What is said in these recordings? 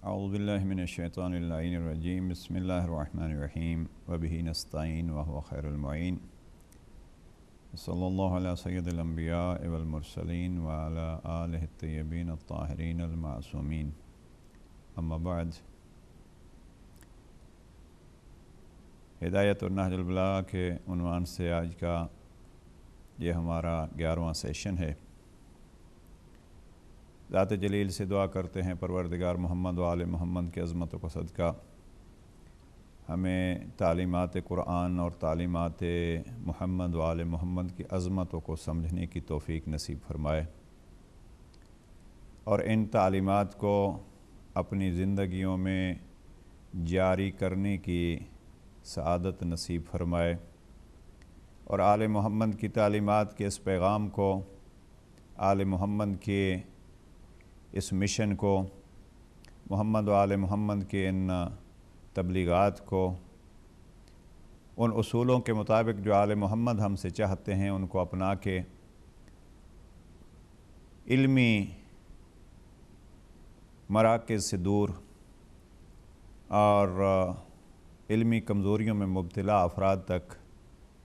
اعوذ باللہ من الشیطان اللعین الرجیم بسم اللہ الرحمن الرحیم وبہ نستعین وہو خیر المعین صلی اللہ علی سید الانبیاء والمرسلین وعلی آلہ الطیبین الطاہرین المعصومین اما بعد۔ ہدایت النہج البلاغہ کے عنوان سے آج کا یہ ہمارا 11واں سیشن ہے۔ ذات جلیل سے دعا کرتے ہیں پروردگار محمد و آل محمد کی عظمتوں کو صدقہ ہمیں تعلیمات قرآن اور تعلیمات محمد و آل محمد کی عظمتوں کو سمجھنے کی توفیق نصیب فرمائے اور ان تعلیمات کو اپنی زندگیوں میں جاری کرنے کی سعادت نصیب فرمائے اور آل محمد کی تعلیمات کے اس پیغام کو، آل محمد کے اس مشن کو، محمد و آل محمد کے ان تبلیغات کو، ان اصولوں کے مطابق جو آل محمد ہم سے چاہتے ہیں ان کو اپنا کے علمی مراکز سے دور اور علمی کمزوریوں میں مبتلا افراد تک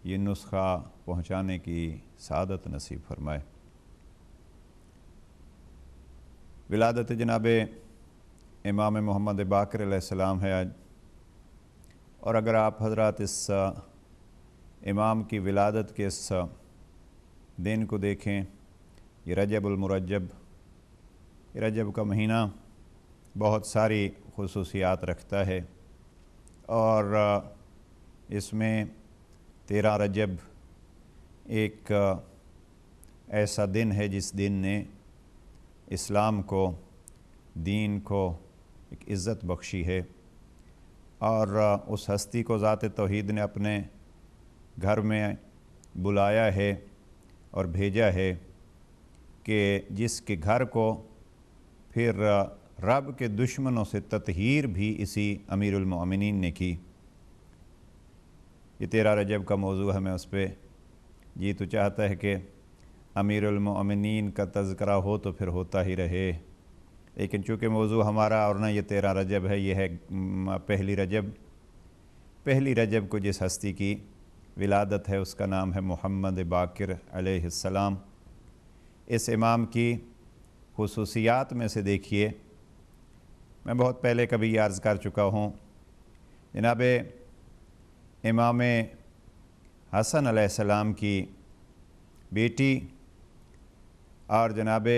یہ نسخہ پہنچانے کی سعادت نصیب فرمائے۔ ولادت جناب امام محمد باقر علیہ السلام ہے آج، اور اگر آپ حضرات اس امام کی ولادت کے اس دن کو دیکھیں، یہ رجب المرجب، یہ رجب کا مہینہ بہت ساری خصوصیات رکھتا ہے اور اس میں 13 رجب ایک ایسا دن ہے جس دن نے اسلام کو، دین کو ایک عزت بخشی ہے اور اس ہستی کو ذات توحید نے اپنے گھر میں بلایا ہے اور بھیجا ہے کہ جس کے گھر کو پھر رب کے دشمنوں سے تطہیر بھی اسی امیر المؤمنین نے کی۔ یہ 13 رجب کا موضوع ہمیں اس پہ جی تو چاہتا ہے کہ امیر المؤمنین کا تذکرہ ہو تو پھر ہوتا ہی رہے، لیکن چونکہ موضوع ہمارا اور نہ یہ 13 رجب ہے، یہ ہے پہلی رجب کو جس ہستی کی ولادت ہے اس کا نام ہے محمد باقر علیہ السلام۔ اس امام کی خصوصیات میں سے دیکھیے، میں بہت پہلے کبھی یہ عرض کر چکا ہوں، جناب امام حسن علیہ السلام کی بیٹی اور جناب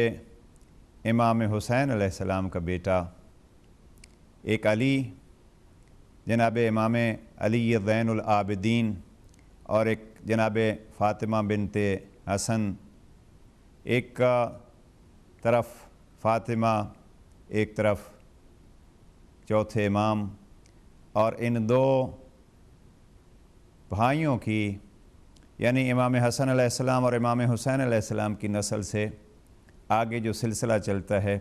امام حسین علیہ السلام کا بیٹا، ایک علی، جناب امام علی زین العابدین، اور ایک جناب فاطمہ بنت حسن، ایک طرف فاطمہ ایک طرف چوتھے امام، اور ان دو بھائیوں کی یعنی امام حسن علیہ السلام اور امام حسین علیہ السلام کی نسل سے آگے جو سلسلہ چلتا ہے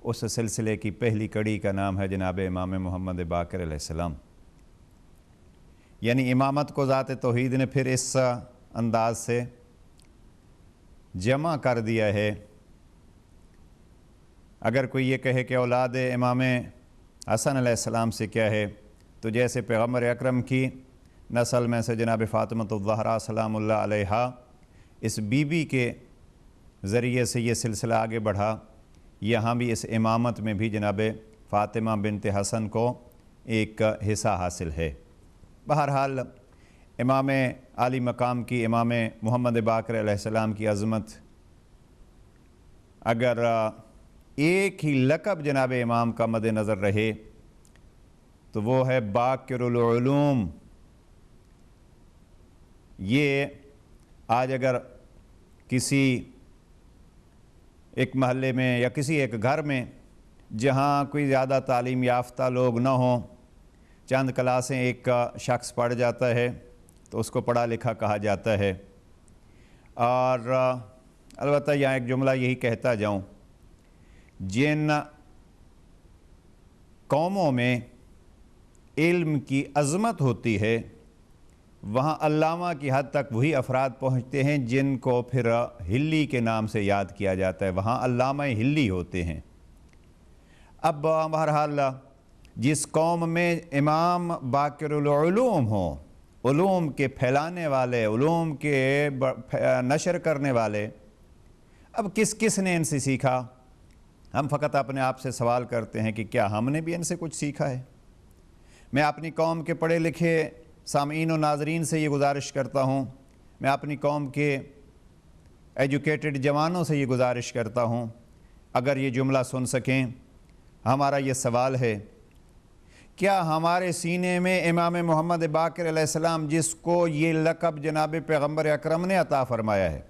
اس سلسلے کی پہلی کڑی کا نام ہے جناب امام محمد باقر علیہ السلام۔ یعنی امامت کو ذات توحید نے پھر اس انداز سے جمع کر دیا ہے۔ اگر کوئی یہ کہے کہ اولاد امام حسن علیہ السلام سے کیا ہے، تو جیسے پیغمبر اکرم کی نسل میں سے جناب فاطمہ الزہرا سلام اللہ علیہا، اس بی بی کے ذریعے سے یہ سلسلہ آگے بڑھا، یہاں بھی اس امامت میں بھی جناب فاطمہ بنت حسن کو ایک حصہ حاصل ہے۔ بہرحال امام عالی مقام کی، امام محمد باقر علیہ السلام کی عظمت، اگر ایک ہی لقب جناب امام کا مد نظر رہے تو وہ ہے باقر العلوم۔ یہ آج اگر کسی ایک محلے میں یا کسی ایک گھر میں جہاں کوئی زیادہ تعلیم یافتہ لوگ نہ ہوں، چند کلاسیں ایک شخص پڑھ جاتا ہے تو اس کو پڑھا لکھا کہا جاتا ہے۔ اور البتہ یہاں ایک جملہ یہی کہتا جاؤں، جن قوموں میں علم کی عظمت ہوتی ہے وہاں علامہ کی حد تک وہی افراد پہنچتے ہیں جن کو پھر ہلی کے نام سے یاد کیا جاتا ہے، وہاں علامہ ہلی ہوتے ہیں۔ اب بہرحال جس قوم میں امام باقر العلوم ہوں، علوم کے پھیلانے والے، علوم کے نشر کرنے والے، اب کس نے ان سے سیکھا؟ ہم فقط اپنے آپ سے سوال کرتے ہیں کہ کیا ہم نے بھی ان سے کچھ سیکھا ہے؟ میں اپنی قوم کے پڑھے لکھے سامعین و ناظرین سے یہ گزارش کرتا ہوں، میں اپنی قوم کے ایجوکیٹڈ جوانوں سے یہ گزارش کرتا ہوں، اگر یہ جملہ سن سکیں، ہمارا یہ سوال ہے، کیا ہمارے سینے میں امام محمد باقر علیہ السلام، جس کو یہ لقب جناب پیغمبر اکرم نے عطا فرمایا ہے،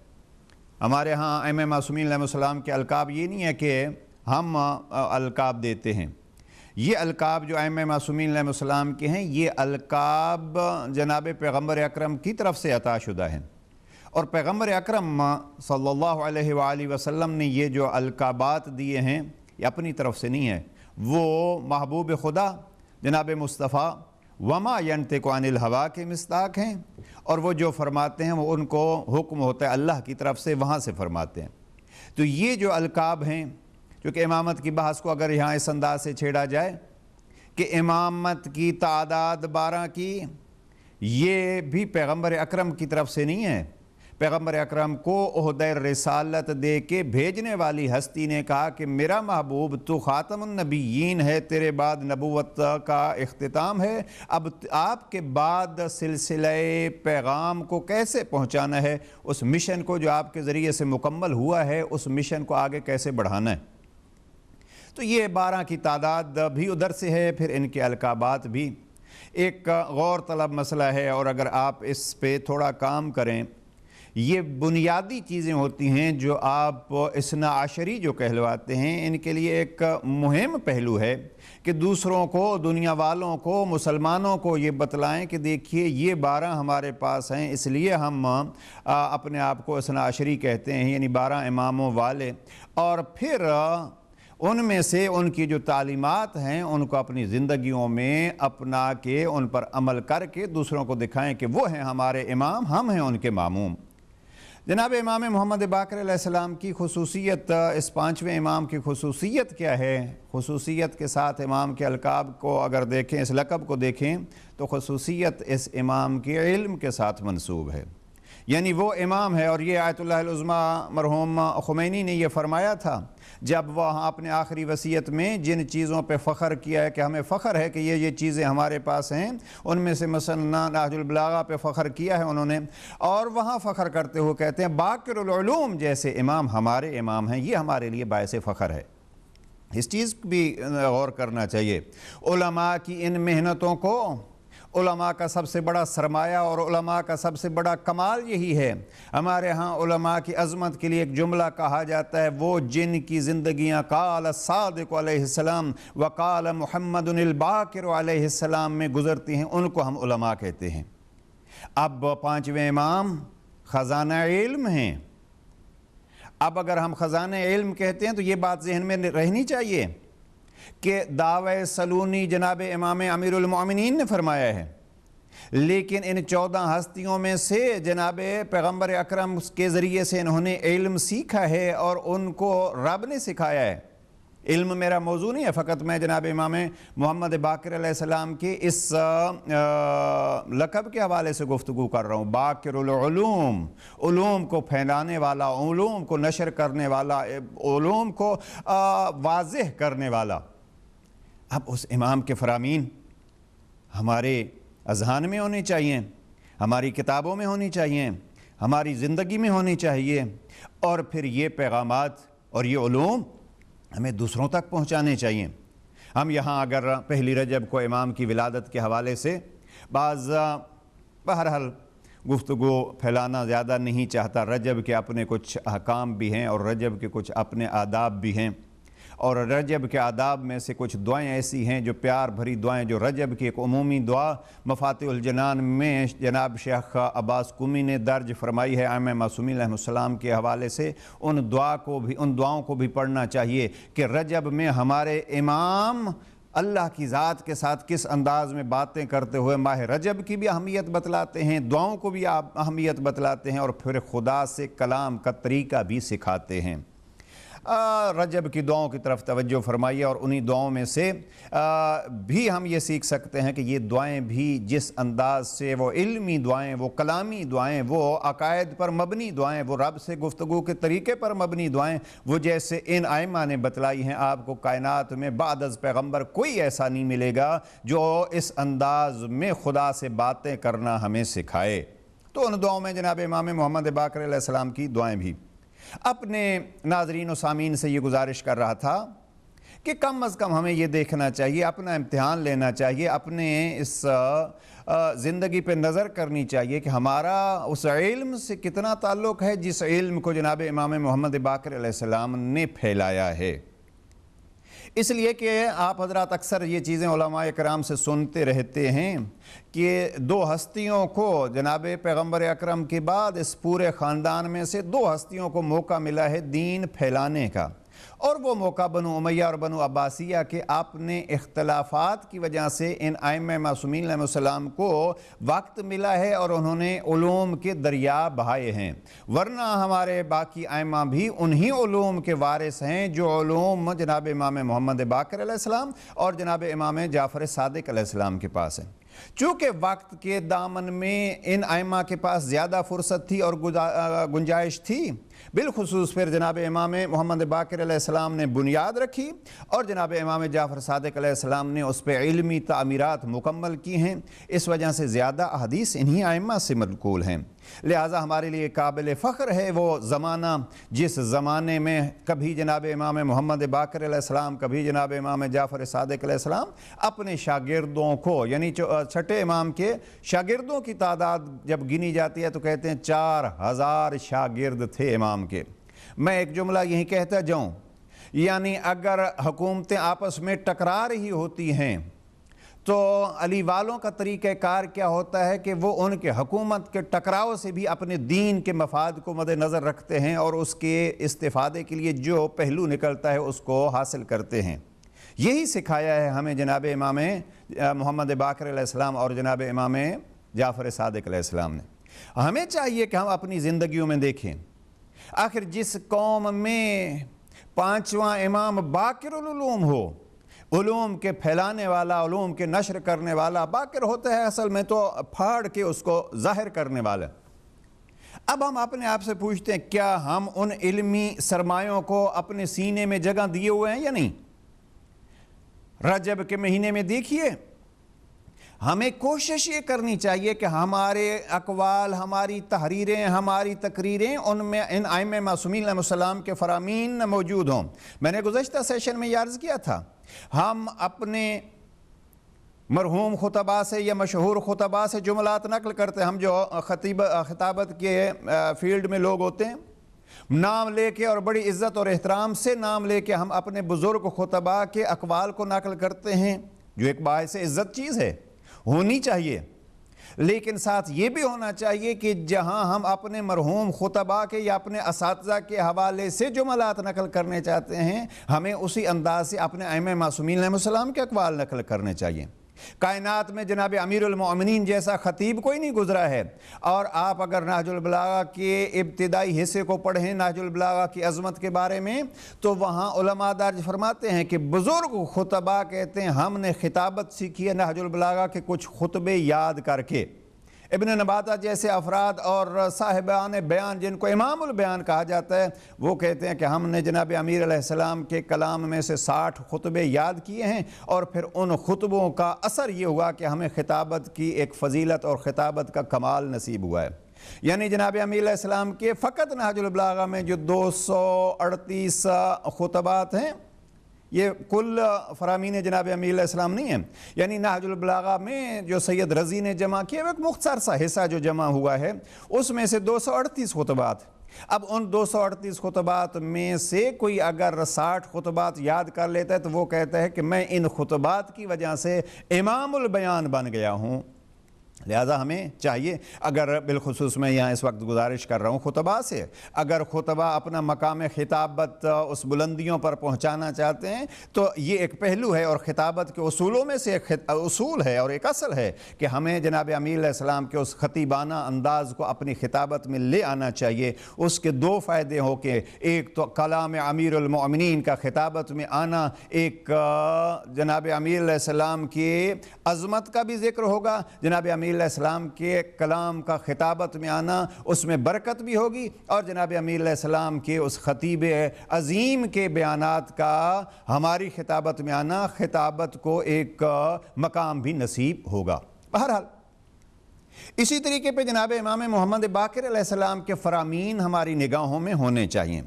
ہمارے ہاں ائمہ معصومین علیہ السلام کے القاب یہ نہیں ہے کہ ہم القاب دیتے ہیں، یہ القاب جو ائمہ معصومین علیہ السلام کے ہیں، یہ القاب جناب پیغمبر اکرم کی طرف سے عطا شدہ ہیں، اور پیغمبر اکرم صلی اللہ علیہ وآلہ وسلم نے یہ جو القابات دیے ہیں یہ اپنی طرف سے نہیں ہے، وہ محبوب خدا جناب مصطفیٰ وما ینطق عن الہوا کے مصداق ہیں، اور وہ جو فرماتے ہیں وہ ان کو حکم ہوتا ہے اللہ کی طرف سے، وہاں سے فرماتے ہیں۔ تو یہ جو القاب ہیں، چونکہ امامت کی بحث کو اگر یہاں اس انداز سے چھیڑا جائے کہ امامت کی تعداد 12 کی، یہ بھی پیغمبر اکرم کی طرف سے نہیں ہے، پیغمبر اکرم کو عہدہ رسالت دے کے بھیجنے والی ہستی نے کہا کہ میرا محبوب تو خاتم النبیین ہے، تیرے بعد نبوت کا اختتام ہے، اب آپ کے بعد سلسلہ پیغام کو کیسے پہنچانا ہے، اس مشن کو جو آپ کے ذریعے سے مکمل ہوا ہے اس مشن کو آگے کیسے بڑھانا ہے۔ تو یہ 12 کی تعداد بھی ادھر سے ہے، پھر ان کے القابات بھی ایک غور طلب مسئلہ ہے، اور اگر آپ اس پہ تھوڑا کام کریں، یہ بنیادی چیزیں ہوتی ہیں جو آپ اثنا عشری جو کہلواتے ہیں، ان کے لیے ایک مہم پہلو ہے کہ دوسروں کو، دنیا والوں کو، مسلمانوں کو یہ بتلائیں کہ دیکھیے یہ 12 ہمارے پاس ہیں، اس لیے ہم اپنے آپ کو اثنا عشری کہتے ہیں، یعنی 12 اماموں والے، اور پھر ان میں سے ان کی جو تعلیمات ہیں ان کو اپنی زندگیوں میں اپنا کے ان پر عمل کر کے دوسروں کو دکھائیں کہ وہ ہیں ہمارے امام، ہم ہیں ان کے ماموم۔ جناب امام محمد باقر علیہ السلام کی خصوصیت، اس 5ویں امام کی خصوصیت کیا ہے؟ خصوصیت کے ساتھ امام کے القاب کو اگر دیکھیں، اس لقب کو دیکھیں تو خصوصیت اس امام کے علم کے ساتھ منسوب ہے، یعنی وہ امام ہے، اور یہ آیت اللہ العظمیٰ مرحوم خمینی نے یہ فرمایا تھا جب وہ اپنے آخری وصیت میں جن چیزوں پہ فخر کیا ہے کہ ہمیں فخر ہے کہ یہ چیزیں ہمارے پاس ہیں، ان میں سے مثلا نہج البلاغہ پہ فخر کیا ہے انہوں نے، اور وہاں فخر کرتے ہوئے کہتے ہیں باقر العلوم جیسے امام ہمارے امام ہیں، یہ ہمارے لیے باعث فخر ہے۔ اس چیز بھی غور کرنا چاہیے، علماء کی ان محنتوں کو، علماء کا سب سے بڑا سرمایہ اور علماء کا سب سے بڑا کمال یہی ہے۔ ہمارے ہاں علماء کی عظمت کے لیے ایک جملہ کہا جاتا ہے، وہ جن کی زندگیاں قال الصادق علیہ السلام وقال محمد الباقر علیہ السلام میں گزرتی ہیں، ان کو ہم علماء کہتے ہیں۔ اب 5ویں امام خزانہ علم ہیں، اب اگر ہم خزانہ علم کہتے ہیں تو یہ بات ذہن میں رہنی چاہیے کہ دعوی سلونی جناب امام امیر المؤمنین نے فرمایا ہے، لیکن ان 14 ہستیوں میں سے جناب پیغمبر اکرم کے ذریعے سے انہوں نے علم سیکھا ہے اور ان کو رب نے سکھایا ہے۔ علم میرا موضوع نہیں ہے، فقط میں جناب امام محمد باقر علیہ السلام کے اس لقب کے حوالے سے گفتگو کر رہا ہوں، باقر العلوم، علوم کو پھیلانے والا، علوم کو نشر کرنے والا، علوم کو واضح کرنے والا۔ اب اس امام کے فرامین ہمارے اذہان میں ہونے چاہیے، ہماری کتابوں میں ہونی چاہیے، ہماری زندگی میں ہونی چاہیے، اور پھر یہ پیغامات اور یہ علوم ہمیں دوسروں تک پہنچانے چاہیے۔ ہم یہاں اگر پہلی رجب کو امام کی ولادت کے حوالے سے بعض بہرحال گفتگو پھیلانا زیادہ نہیں چاہتا، رجب کے اپنے کچھ احکام بھی ہیں اور رجب کے کچھ اپنے آداب بھی ہیں، اور رجب کے آداب میں سے کچھ دعائیں ایسی ہیں جو پیار بھری دعائیں، جو رجب کی ایک عمومی دعا مفاتیح الجنان میں جناب شیخ عباس قمی نے درج فرمائی ہے ائمہ معصومین علیہ السلام کے حوالے سے، ان دعاؤں کو بھی پڑھنا چاہیے کہ رجب میں ہمارے امام اللہ کی ذات کے ساتھ کس انداز میں باتیں کرتے ہوئے ماہ رجب کی بھی اہمیت بتلاتے ہیں، دعاؤں کو بھی اہمیت بتلاتے ہیں، اور پھر خدا سے کلام کا طریقہ بھی سکھاتے ہیں۔ رجب کی دعاؤں کی طرف توجہ فرمائیے، اور انہی دعاؤں میں سے بھی ہم یہ سیکھ سکتے ہیں کہ یہ دعائیں بھی جس انداز سے وہ علمی دعائیں، وہ کلامی دعائیں، وہ عقائد پر مبنی دعائیں، وہ رب سے گفتگو کے طریقے پر مبنی دعائیں، وہ جیسے ان ائمہ نے بتلائی ہیں، آپ کو کائنات میں بعد از پیغمبر کوئی ایسا نہیں ملے گا جو اس انداز میں خدا سے باتیں کرنا ہمیں سکھائے۔ تو ان دعاؤں میں جناب امام محمد باقر علیہ السلام کی دعائیں بھی۔ اپنے ناظرین و سامعین سے یہ گزارش کر رہا تھا کہ کم از کم ہمیں یہ دیکھنا چاہیے، اپنا امتحان لینا چاہیے، اپنے اس زندگی پہ نظر کرنی چاہیے کہ ہمارا اس علم سے کتنا تعلق ہے جس علم کو جناب امام محمد باقر علیہ السلام نے پھیلایا ہے۔ اس لیے کہ آپ حضرات اکثر یہ چیزیں علماء کرام سے سنتے رہتے ہیں کہ دو ہستیوں کو جناب پیغمبر اکرم کے بعد اس پورے خاندان میں سے دو ہستیوں کو موقع ملا ہے دین پھیلانے کا، اور وہ موقع بنو امیہ اور بنو عباسیہ کے اپنے اختلافات کی وجہ سے ان ائمہ معصومین علیہ السلام کو وقت ملا ہے اور انہوں نے علوم کے دریا بہائے ہیں، ورنہ ہمارے باقی ائمہ بھی انہی علوم کے وارث ہیں جو علوم جناب امام محمد باقر علیہ السلام اور جناب امام جعفر صادق علیہ السلام کے پاس ہیں۔ چونکہ وقت کے دامن میں ان ائمہ کے پاس زیادہ فرصت تھی اور گنجائش تھی، بالخصوص پھر جناب امام محمد باقر علیہ السلام نے بنیاد رکھی اور جناب امام جعفر صادق علیہ السلام نے اس پہ علمی تعمیرات مکمل کی ہیں، اس وجہ سے زیادہ احادیث انہی ائمہ سے منقول ہیں۔ لہٰذا ہمارے لیے قابل فخر ہے وہ زمانہ جس زمانے میں کبھی جناب امام محمد باقر علیہ السلام، کبھی جناب امام جعفر صادق علیہ السلام اپنے شاگردوں کو، یعنی چھٹے امام کے شاگردوں کی تعداد جب گنی جاتی ہے تو کہتے ہیں 4000 شاگرد تھے امام کے۔ میں ایک جملہ یہی کہتا جاؤں، یعنی اگر حکومتیں آپس میں ٹکرا رہی ہوتی ہیں تو علی والوں کا طریقہ کار کیا ہوتا ہے کہ وہ ان کے حکومت کے ٹکراؤ سے بھی اپنے دین کے مفاد کو مد نظر رکھتے ہیں اور اس کے استفادے کے لیے جو پہلو نکلتا ہے اس کو حاصل کرتے ہیں۔ یہی سکھایا ہے ہمیں جناب امام محمد باقر علیہ السلام اور جناب امام جعفر صادق علیہ السلام نے۔ ہمیں چاہیے کہ ہم اپنی زندگیوں میں دیکھیں، آخر جس قوم میں 5واں امام باقر العلوم ہو، علوم کے پھیلانے والا، علوم کے نشر کرنے والا، باقر ہوتا ہے اصل میں تو پھاڑ کے اس کو ظاہر کرنے والا۔ اب ہم اپنے آپ سے پوچھتے ہیں کیا ہم ان علمی سرمایوں کو اپنے سینے میں جگہ دیے ہوئے ہیں یا نہیں؟ رجب کے مہینے میں دیکھیے، ہمیں کوشش یہ کرنی چاہیے کہ ہمارے اقوال، ہماری تحریریں، ہماری تقریریں ان میں ان ائمہ معصومین علیہ السلام کے فرامین موجود ہوں۔ میں نے گزشتہ سیشن میں یہ عرض کیا تھا، ہم اپنے مرحوم خطباء سے یا مشہور خطباء سے جملات نقل کرتے ہیں، ہم جو خطابت کے فیلڈ میں لوگ ہوتے ہیں، نام لے کے اور بڑی عزت اور احترام سے نام لے کے ہم اپنے بزرگ خطباء کے اقوال کو نقل کرتے ہیں، جو ایک باعث عزت چیز ہے، ہونی چاہیے۔ لیکن ساتھ یہ بھی ہونا چاہیے کہ جہاں ہم اپنے مرحوم خطباء کے یا اپنے اساتذہ کے حوالے سے جملات نقل کرنے چاہتے ہیں، ہمیں اسی انداز سے اپنے ائمہ معصومین علیہ السلام کے اقوال نقل کرنے چاہیے۔ کائنات میں جناب امیر المؤمنین جیسا خطیب کوئی نہیں گزرا ہے، اور آپ اگر نہج البلاغہ کے ابتدائی حصے کو پڑھیں، نہج البلاغہ کی عظمت کے بارے میں، تو وہاں علماء درج فرماتے ہیں کہ بزرگ خطباء کہتے ہیں ہم نے خطابت سیکھی ہے نہج البلاغہ کے کچھ خطبے یاد کر کے۔ ابن نباتہ جیسے افراد اور صاحبان بیان جن کو امام البیان کہا جاتا ہے، وہ کہتے ہیں کہ ہم نے جناب امیر علیہ السلام کے کلام میں سے 60 خطبے یاد کیے ہیں، اور پھر ان خطبوں کا اثر یہ ہوا کہ ہمیں خطابت کی ایک فضیلت اور خطابت کا کمال نصیب ہوا ہے۔ یعنی جناب امیر علیہ السلام کے فقط نہج البلاغہ میں جو 238 خطبات ہیں، یہ کل فرامین جناب امیر علیہ السلام نہیں ہیں، یعنی نہج البلاغہ میں جو سید رضی نے جمع کیا، وہ ایک مختصر سا حصہ جو جمع ہوا ہے، اس میں سے 238 خطبات۔ اب ان 238 خطبات میں سے کوئی اگر 60 خطبات یاد کر لیتا ہے تو وہ کہتا ہے کہ میں ان خطبات کی وجہ سے امام البیان بن گیا ہوں۔ لہٰذا ہمیں چاہیے، اگر بالخصوص میں یہاں اس وقت گزارش کر رہا ہوں خطبہ سے، اگر خطبہ اپنا مقام خطابت اس بلندیوں پر پہنچانا چاہتے ہیں تو یہ ایک پہلو ہے، اور خطابت کے اصولوں میں سے ایک اصول ہے اور ایک اصل ہے کہ ہمیں جناب امیر علیہ السلام کے اس خطیبانہ انداز کو اپنی خطابت میں لے آنا چاہیے۔ اس کے دو فائدے ہوں کہ ایک تو کلام امیر المؤمنین کا خطابت میں آنا، ایک جناب امیر علیہ السلام کی عظمت کا بھی ذکر ہوگا، جناب امیر علیہ السلام کے کلام کا خطابت میں آنا اس میں برکت بھی ہوگی، اور جناب امیر علیہ السلام کے اس خطیب عظیم کے بیانات کا ہماری خطابت میں آنا، خطابت کو ایک مقام بھی نصیب ہوگا۔ بہرحال اسی طریقے پہ جناب امام محمد باقر علیہ السلام کے فرامین ہماری نگاہوں میں ہونے چاہیے،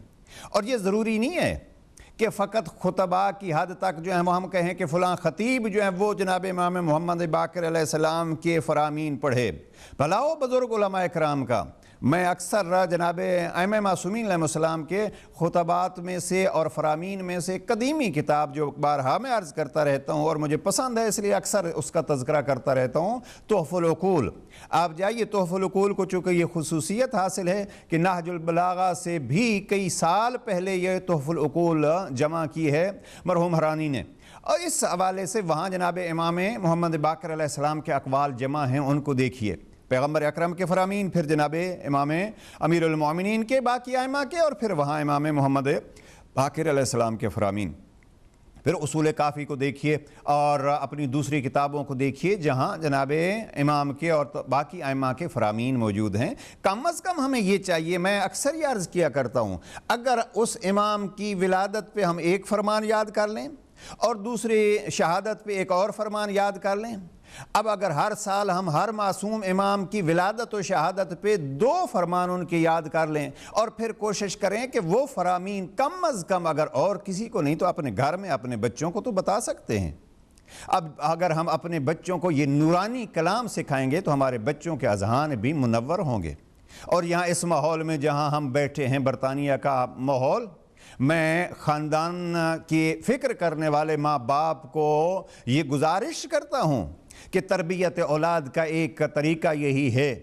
اور یہ ضروری نہیں ہے کہ فقط خطبہ کی حد تک جو ہے وہ ہم کہیں کہ فلاں خطیب جو ہے وہ جناب امام محمد باقر علیہ السلام کے فرامین پڑھے۔ بھلاؤ بزرگ علماء اکرام کا میں اکثر جناب ائمہ معصومین علیہ السلام کے خطبات میں سے اور فرامین میں سے قدیمی کتاب جو بارہا میں عرض کرتا رہتا ہوں اور مجھے پسند ہے اس لیے اکثر اس کا تذکرہ کرتا رہتا ہوں، تحف العقول۔ آپ جائیے تحف العقول کو، چونکہ یہ خصوصیت حاصل ہے کہ نہج البلاغہ سے بھی کئی سال پہلے یہ تحف العقول جمع کی ہے مرحوم ہرانی نے، اور اس حوالے سے وہاں جناب امام محمد باقر علیہ السلام کے اقوال جمع ہیں، ان کو دیکھیے، پیغمبر اکرم کے فرامین، پھر جناب امام امیر المؤمنین کے باقی ائمہ کے، اور پھر وہاں امام محمد باقر علیہ السلام کے فرامین، پھر اصول کافی کو دیکھیے اور اپنی دوسری کتابوں کو دیکھیے جہاں جناب امام کے اور باقی ائمہ کے فرامین موجود ہیں۔ کم از کم ہمیں یہ چاہیے، میں اکثر یہ عرض کیا کرتا ہوں، اگر اس امام کی ولادت پہ ہم ایک فرمان یاد کر لیں اور دوسری شہادت پہ ایک اور فرمان یاد کر لیں، اب اگر ہر سال ہم ہر معصوم امام کی ولادت و شہادت پہ 2 فرمان ان کے یاد کر لیں، اور پھر کوشش کریں کہ وہ فرامین کم از کم اگر اور کسی کو نہیں تو اپنے گھر میں اپنے بچوں کو تو بتا سکتے ہیں۔ اب اگر ہم اپنے بچوں کو یہ نورانی کلام سکھائیں گے تو ہمارے بچوں کے اذہان بھی منور ہوں گے۔ اور یہاں اس ماحول میں جہاں ہم بیٹھے ہیں، برطانیہ کا ماحول، میں خاندان کی فکر کرنے والے ماں باپ کو یہ گزارش کرتا ہوں کہ تربیت اولاد کا ایک طریقہ یہی ہے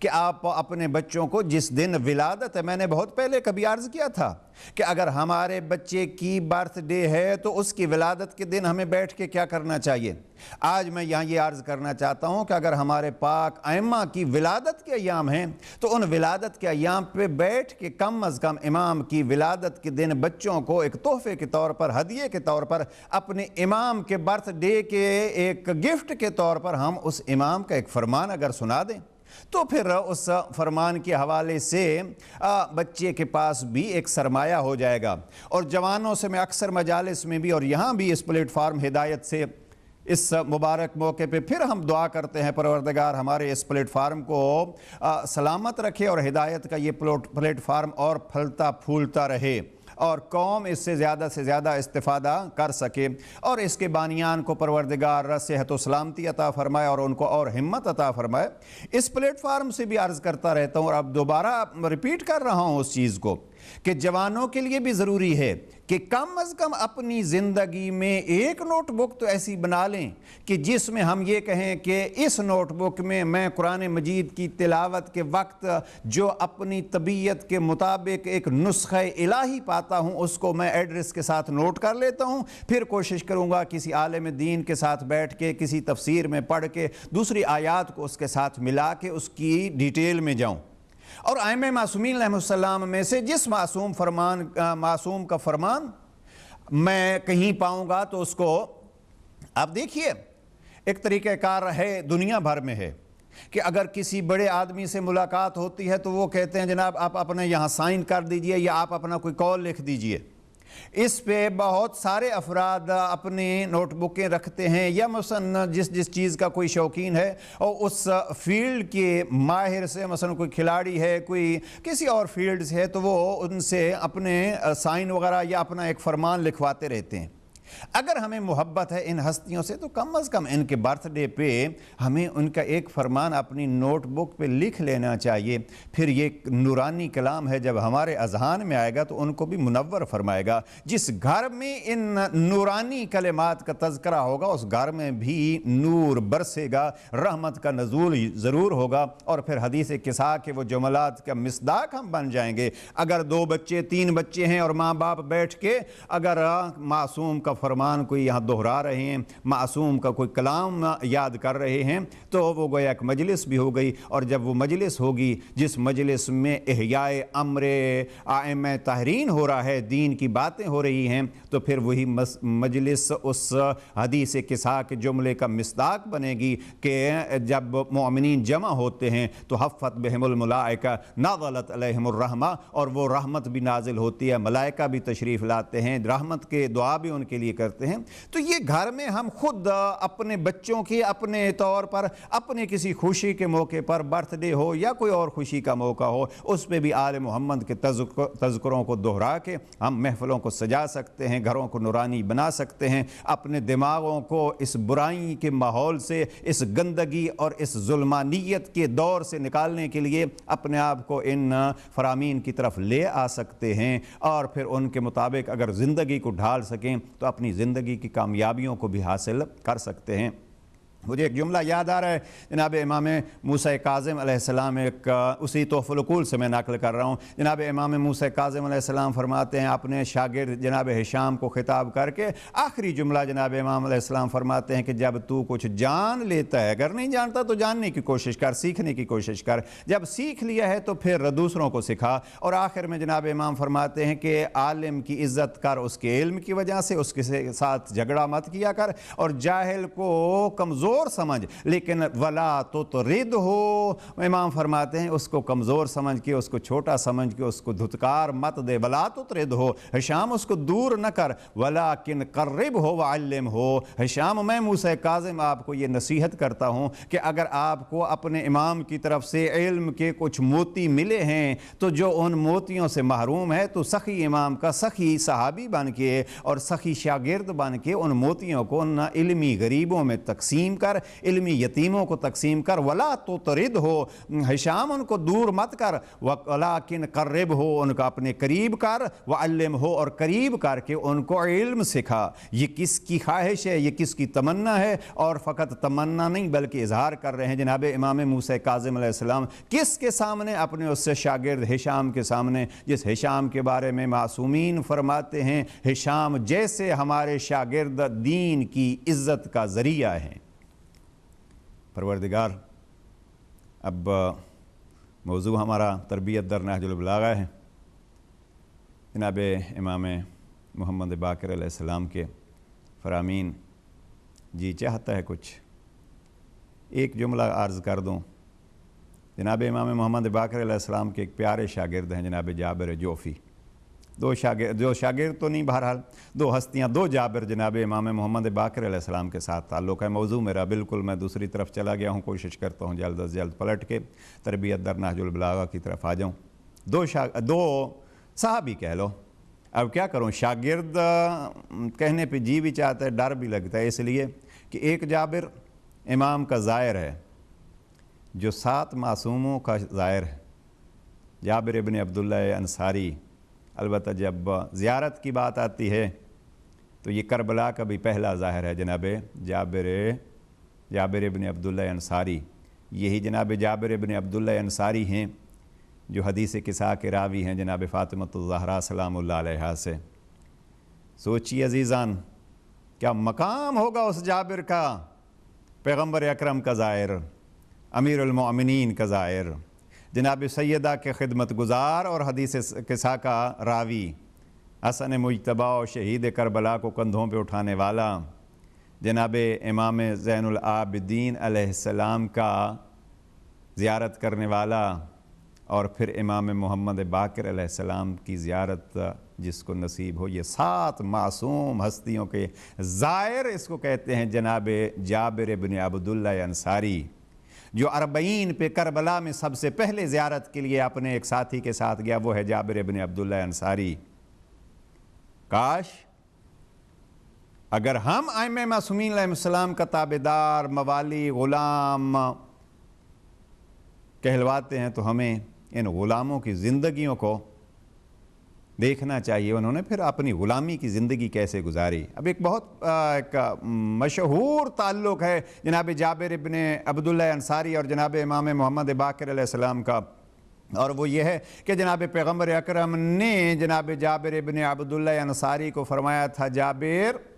کہ آپ اپنے بچوں کو جس دن ولادت ہے، میں نے بہت پہلے کبھی عرض کیا تھا کہ اگر ہمارے بچے کی برتھ ڈے ہے تو اس کی ولادت کے دن ہمیں بیٹھ کے کیا کرنا چاہیے۔ آج میں یہاں یہ عرض کرنا چاہتا ہوں کہ اگر ہمارے پاک ائمہ کی ولادت کے ایام ہیں تو ان ولادت کے ایام پہ بیٹھ کے کم از کم امام کی ولادت کے دن بچوں کو ایک تحفے کے طور پر، ہدیے کے طور پر، اپنے امام کے برتھ ڈے کے ایک گفٹ کے طور پر ہم اس امام کا ایک فرمان اگر سنا دیں تو پھر اس فرمان کے حوالے سے بچے کے پاس بھی ایک سرمایہ ہو جائے گا۔ اور جوانوں سے میں اکثر مجالس میں بھی اور یہاں بھی اس پلیٹ فارم ہدایت سے اس مبارک موقع پہ پھر ہم دعا کرتے ہیں پروردگار ہمارے اس پلیٹ فارم کو سلامت رکھے اور ہدایت کا یہ پلیٹ فارم اور پھلتا پھولتا رہے اور قوم اس سے زیادہ استفادہ کر سکے، اور اس کے بانیان کو پروردگار صحت و سلامتی عطا فرمائے اور ان کو اور ہمت عطا فرمائے۔ اس پلیٹ فارم سے بھی عرض کرتا رہتا ہوں اور اب دوبارہ ریپیٹ کر رہا ہوں اس چیز کو کہ جوانوں کے لیے بھی ضروری ہے کہ کم از کم اپنی زندگی میں ایک نوٹ بک تو ایسی بنا لیں کہ جس میں ہم یہ کہیں کہ اس نوٹ بک میں میں قرآن مجید کی تلاوت کے وقت جو اپنی طبیعت کے مطابق ایک نسخہ الہی پاتا ہوں اس کو میں ایڈریس کے ساتھ نوٹ کر لیتا ہوں، پھر کوشش کروں گا کسی عالم دین کے ساتھ بیٹھ کے کسی تفسیر میں پڑھ کے دوسری آیات کو اس کے ساتھ ملا کے اس کی ڈیٹیل میں جاؤں۔ اور ائمہ معصومین علیہ السلام میں سے جس معصوم کا فرمان میں کہیں پاؤں گا تو اس کو آپ دیکھیے ایک طریقہ کار ہے دنیا بھر میں ہے کہ اگر کسی بڑے آدمی سے ملاقات ہوتی ہے تو وہ کہتے ہیں جناب آپ اپنے یہاں سائن کر دیجئے یا آپ اپنا کوئی کال لکھ دیجئے۔ اس پہ بہت سارے افراد اپنی نوٹ بکیں رکھتے ہیں یا مثلا جس چیز کا کوئی شوقین ہے اور اس فیلڈ کے ماہر سے، مثلا کوئی کھلاڑی ہے، کوئی کسی اور فیلڈ سے ہے، تو وہ ان سے اپنے سائن وغیرہ یا اپنا ایک فرمان لکھواتے رہتے ہیں۔ اگر ہمیں محبت ہے ان ہستیوں سے تو کم از کم ان کے برتھ ڈے پہ ہمیں ان کا ایک فرمان اپنی نوٹ بک پہ لکھ لینا چاہیے. پھر یہ نورانی کلام ہے، جب ہمارے اذہان میں آئے گا تو ان کو بھی منور فرمائے گا. جس گھر میں ان نورانی کلمات کا تذکرہ ہوگا اس گھر میں بھی نور برسے گا، رحمت کا نزول ضرور ہوگا، اور پھر حدیث قصا کے وہ جملات کا مصداق ہم بن جائیں گے. اگر 2 بچے 3 بچے ہیں اور ماں باپ بیٹھ کے اگر معصوم کا فرمان کوئی یہاں دہرا رہے ہیں، معصوم کا کوئی کلام یاد کر رہے ہیں، تو وہ گویا ایک مجلس بھی ہو گئی. اور جب وہ مجلس ہوگی جس مجلس میں احیاء امر ائمہ طاہرین ہو رہا ہے، دین کی باتیں ہو رہی ہیں، تو پھر وہی مجلس اس حدیث قصا کے جملے کا مصداق بنے گی کہ جب مومنین جمع ہوتے ہیں تو حفت بہم الملائکہ نازلت علیہم الرحمہ، اور وہ رحمت بھی نازل ہوتی ہے، ملائکہ بھی تشریف لاتے ہیں، رحمت کے دعا بھی ان کے لیے کرتے ہیں. تو یہ گھر میں ہم خود اپنے بچوں کی اپنے طور پر اپنے کسی خوشی کے موقع پر، برتھ ڈے ہو یا کوئی اور خوشی کا موقع ہو، اس پہ بھی آل محمد کے تذکروں کو دہرا کے ہم محفلوں کو سجا سکتے ہیں، گھروں کو نورانی بنا سکتے ہیں. اپنے دماغوں کو اس برائی کے ماحول سے، اس گندگی اور اس ظلمانیت کے دور سے نکالنے کے لیے اپنے آپ کو ان فرامین کی طرف لے آ سکتے ہیں، اور پھر ان کے مطابق اگر زندگی کو ڈھال سکیں تو اپنی زندگی کی کامیابیوں کو بھی حاصل کر سکتے ہیں. مجھے ایک جملہ یاد آ رہا ہے، جناب امام موسیٰ کاظم علیہ السلام، ایک اسی تحفۃ العقول سے میں نقل کر رہا ہوں. جناب امام موسیٰ کاظم علیہ السلام فرماتے ہیں اپنے شاگرد جناب ہشام کو خطاب کر کے، آخری جملہ جناب امام علیہ السلام فرماتے ہیں کہ جب تو کچھ جان لیتا ہے، اگر نہیں جانتا تو جاننے کی کوشش کر، سیکھنے کی کوشش کر، جب سیکھ لیا ہے تو پھر دوسروں کو سکھا. اور آخر میں جناب امام فرماتے ہیں کہ عالم کی عزت کر اس کے علم کی وجہ سے، اس کے ساتھ جھگڑا مت کیا کر، اور جاہل کو کمزور سمجھ لیکن ولا تطرد ہو. امام فرماتے ہیں اس کو کمزور سمجھ کے، اس کو چھوٹا سمجھ کے اس کو دھتکار مت دے. ولا تطرد ہو، ہشام اس کو دور نہ کر، ولیکن قرب ہو وعلم ہو. ہشام میں موسیٰ کاظم آپ کو یہ نصیحت کرتا ہوں کہ اگر آپ کو اپنے امام کی طرف سے علم کے کچھ موتی ملے ہیں تو جو ان موتیوں سے محروم ہے تو سخی امام کا سخی صحابی بن کے اور سخی شاگرد بن کے ان موتیوں کو نہ علمی غریبوں میں تقسیم کر، علمی یتیموں کو تقسیم کر. ولا تطرد ہو، ہشام ان کو دور مت کر، ولیکن قرب ہو، ان کا اپنے قریب کر، وعلم ہو، اور قریب کر کے ان کو علم سکھا. یہ کس کی خواہش ہے، یہ کس کی تمنا ہے؟ اور فقط تمنا نہیں بلکہ اظہار کر رہے ہیں جناب امام موسیٰ کاظم علیہ السلام. کس کے سامنے؟ اپنے اس سے شاگرد ہشام کے سامنے، جس ہشام کے بارے میں معصومین فرماتے ہیں ہشام جیسے ہمارے شاگرد دین کی عزت کا ذریعہ ہیں. پروردگار، اب موضوع ہمارا تربیت در نہج البلاغہ ہے. جناب امام محمد باقر علیہ السلام کے فرامین، جی چاہتا ہے کچھ ایک جملہ عرض کر دوں. جناب امام محمد باقر علیہ السلام کے ایک پیارے شاگرد ہیں جناب جابر جوفی. دو شاگرد تو نہیں، بہرحال 2 ہستیاں، 2 جابر جناب امام محمد باقر علیہ السلام کے ساتھ تعلق ہے. موضوع میرا بالکل میں دوسری طرف چلا گیا ہوں، کوشش کرتا ہوں جلد از جلد پلٹ کے تربیت در نہج البلاغہ کی طرف آ جاؤں. 2 صحابی کہہ لو. اب کیا کروں، شاگرد کہنے پہ جی بھی چاہتا ہے، ڈر بھی لگتا ہے، اس لیے کہ ایک جابر امام کا زائر ہے جو 7 معصوموں کا زائر ہے، جابر ابن عبداللہ انصاری. البتہ جب زیارت کی بات آتی ہے تو یہ کربلا کا بھی پہلا ظاہر ہے جناب جابر ابن عبداللہ انصاری. یہی جناب جابر ابن عبداللہ انصاری ہیں جو حدیث قصا کے راوی ہیں جناب فاطمۃ الزہرا سلام اللہ علیہا سے. سوچیے عزیزان، کیا مقام ہوگا اس جابر کا، پیغمبر اکرم کا زائر، امیر المؤمنین کا زائر، جناب سیدہ کے خدمت گزار اور حدیث قصا کا راوی، حسن مجتبی و شہید کربلا کو کندھوں پہ اٹھانے والا، جناب امام زین العابدین علیہ السلام کا زیارت کرنے والا، اور پھر امام محمد باقر علیہ السلام کی زیارت جس کو نصیب ہو. یہ 7 معصوم ہستیوں کے زائر اس کو کہتے ہیں جناب جابر ابن عبداللہ انصاری، جو 40 پہ کربلا میں سب سے پہلے زیارت کے لیے اپنے ایک ساتھی کے ساتھ گیا، وہ ہے جابر ابن عبداللہ انصاری. اگر ہم ائمہ معصومین علیہ السلام کا تابعدار، موالی، غلام کہلواتے ہیں تو ہمیں ان غلاموں کی زندگیوں کو دیکھنا چاہیے، انہوں نے پھر اپنی غلامی کی زندگی کیسے گزاری۔ اب ایک بہت مشہور تعلق ہے جناب جابر ابن عبداللہ انصاری اور جناب امام محمد باقر علیہ السلام کا، اور وہ یہ ہے کہ جناب پیغمبر اکرم نے جناب جابر ابن عبداللہ انصاری کو فرمایا تھا، جابر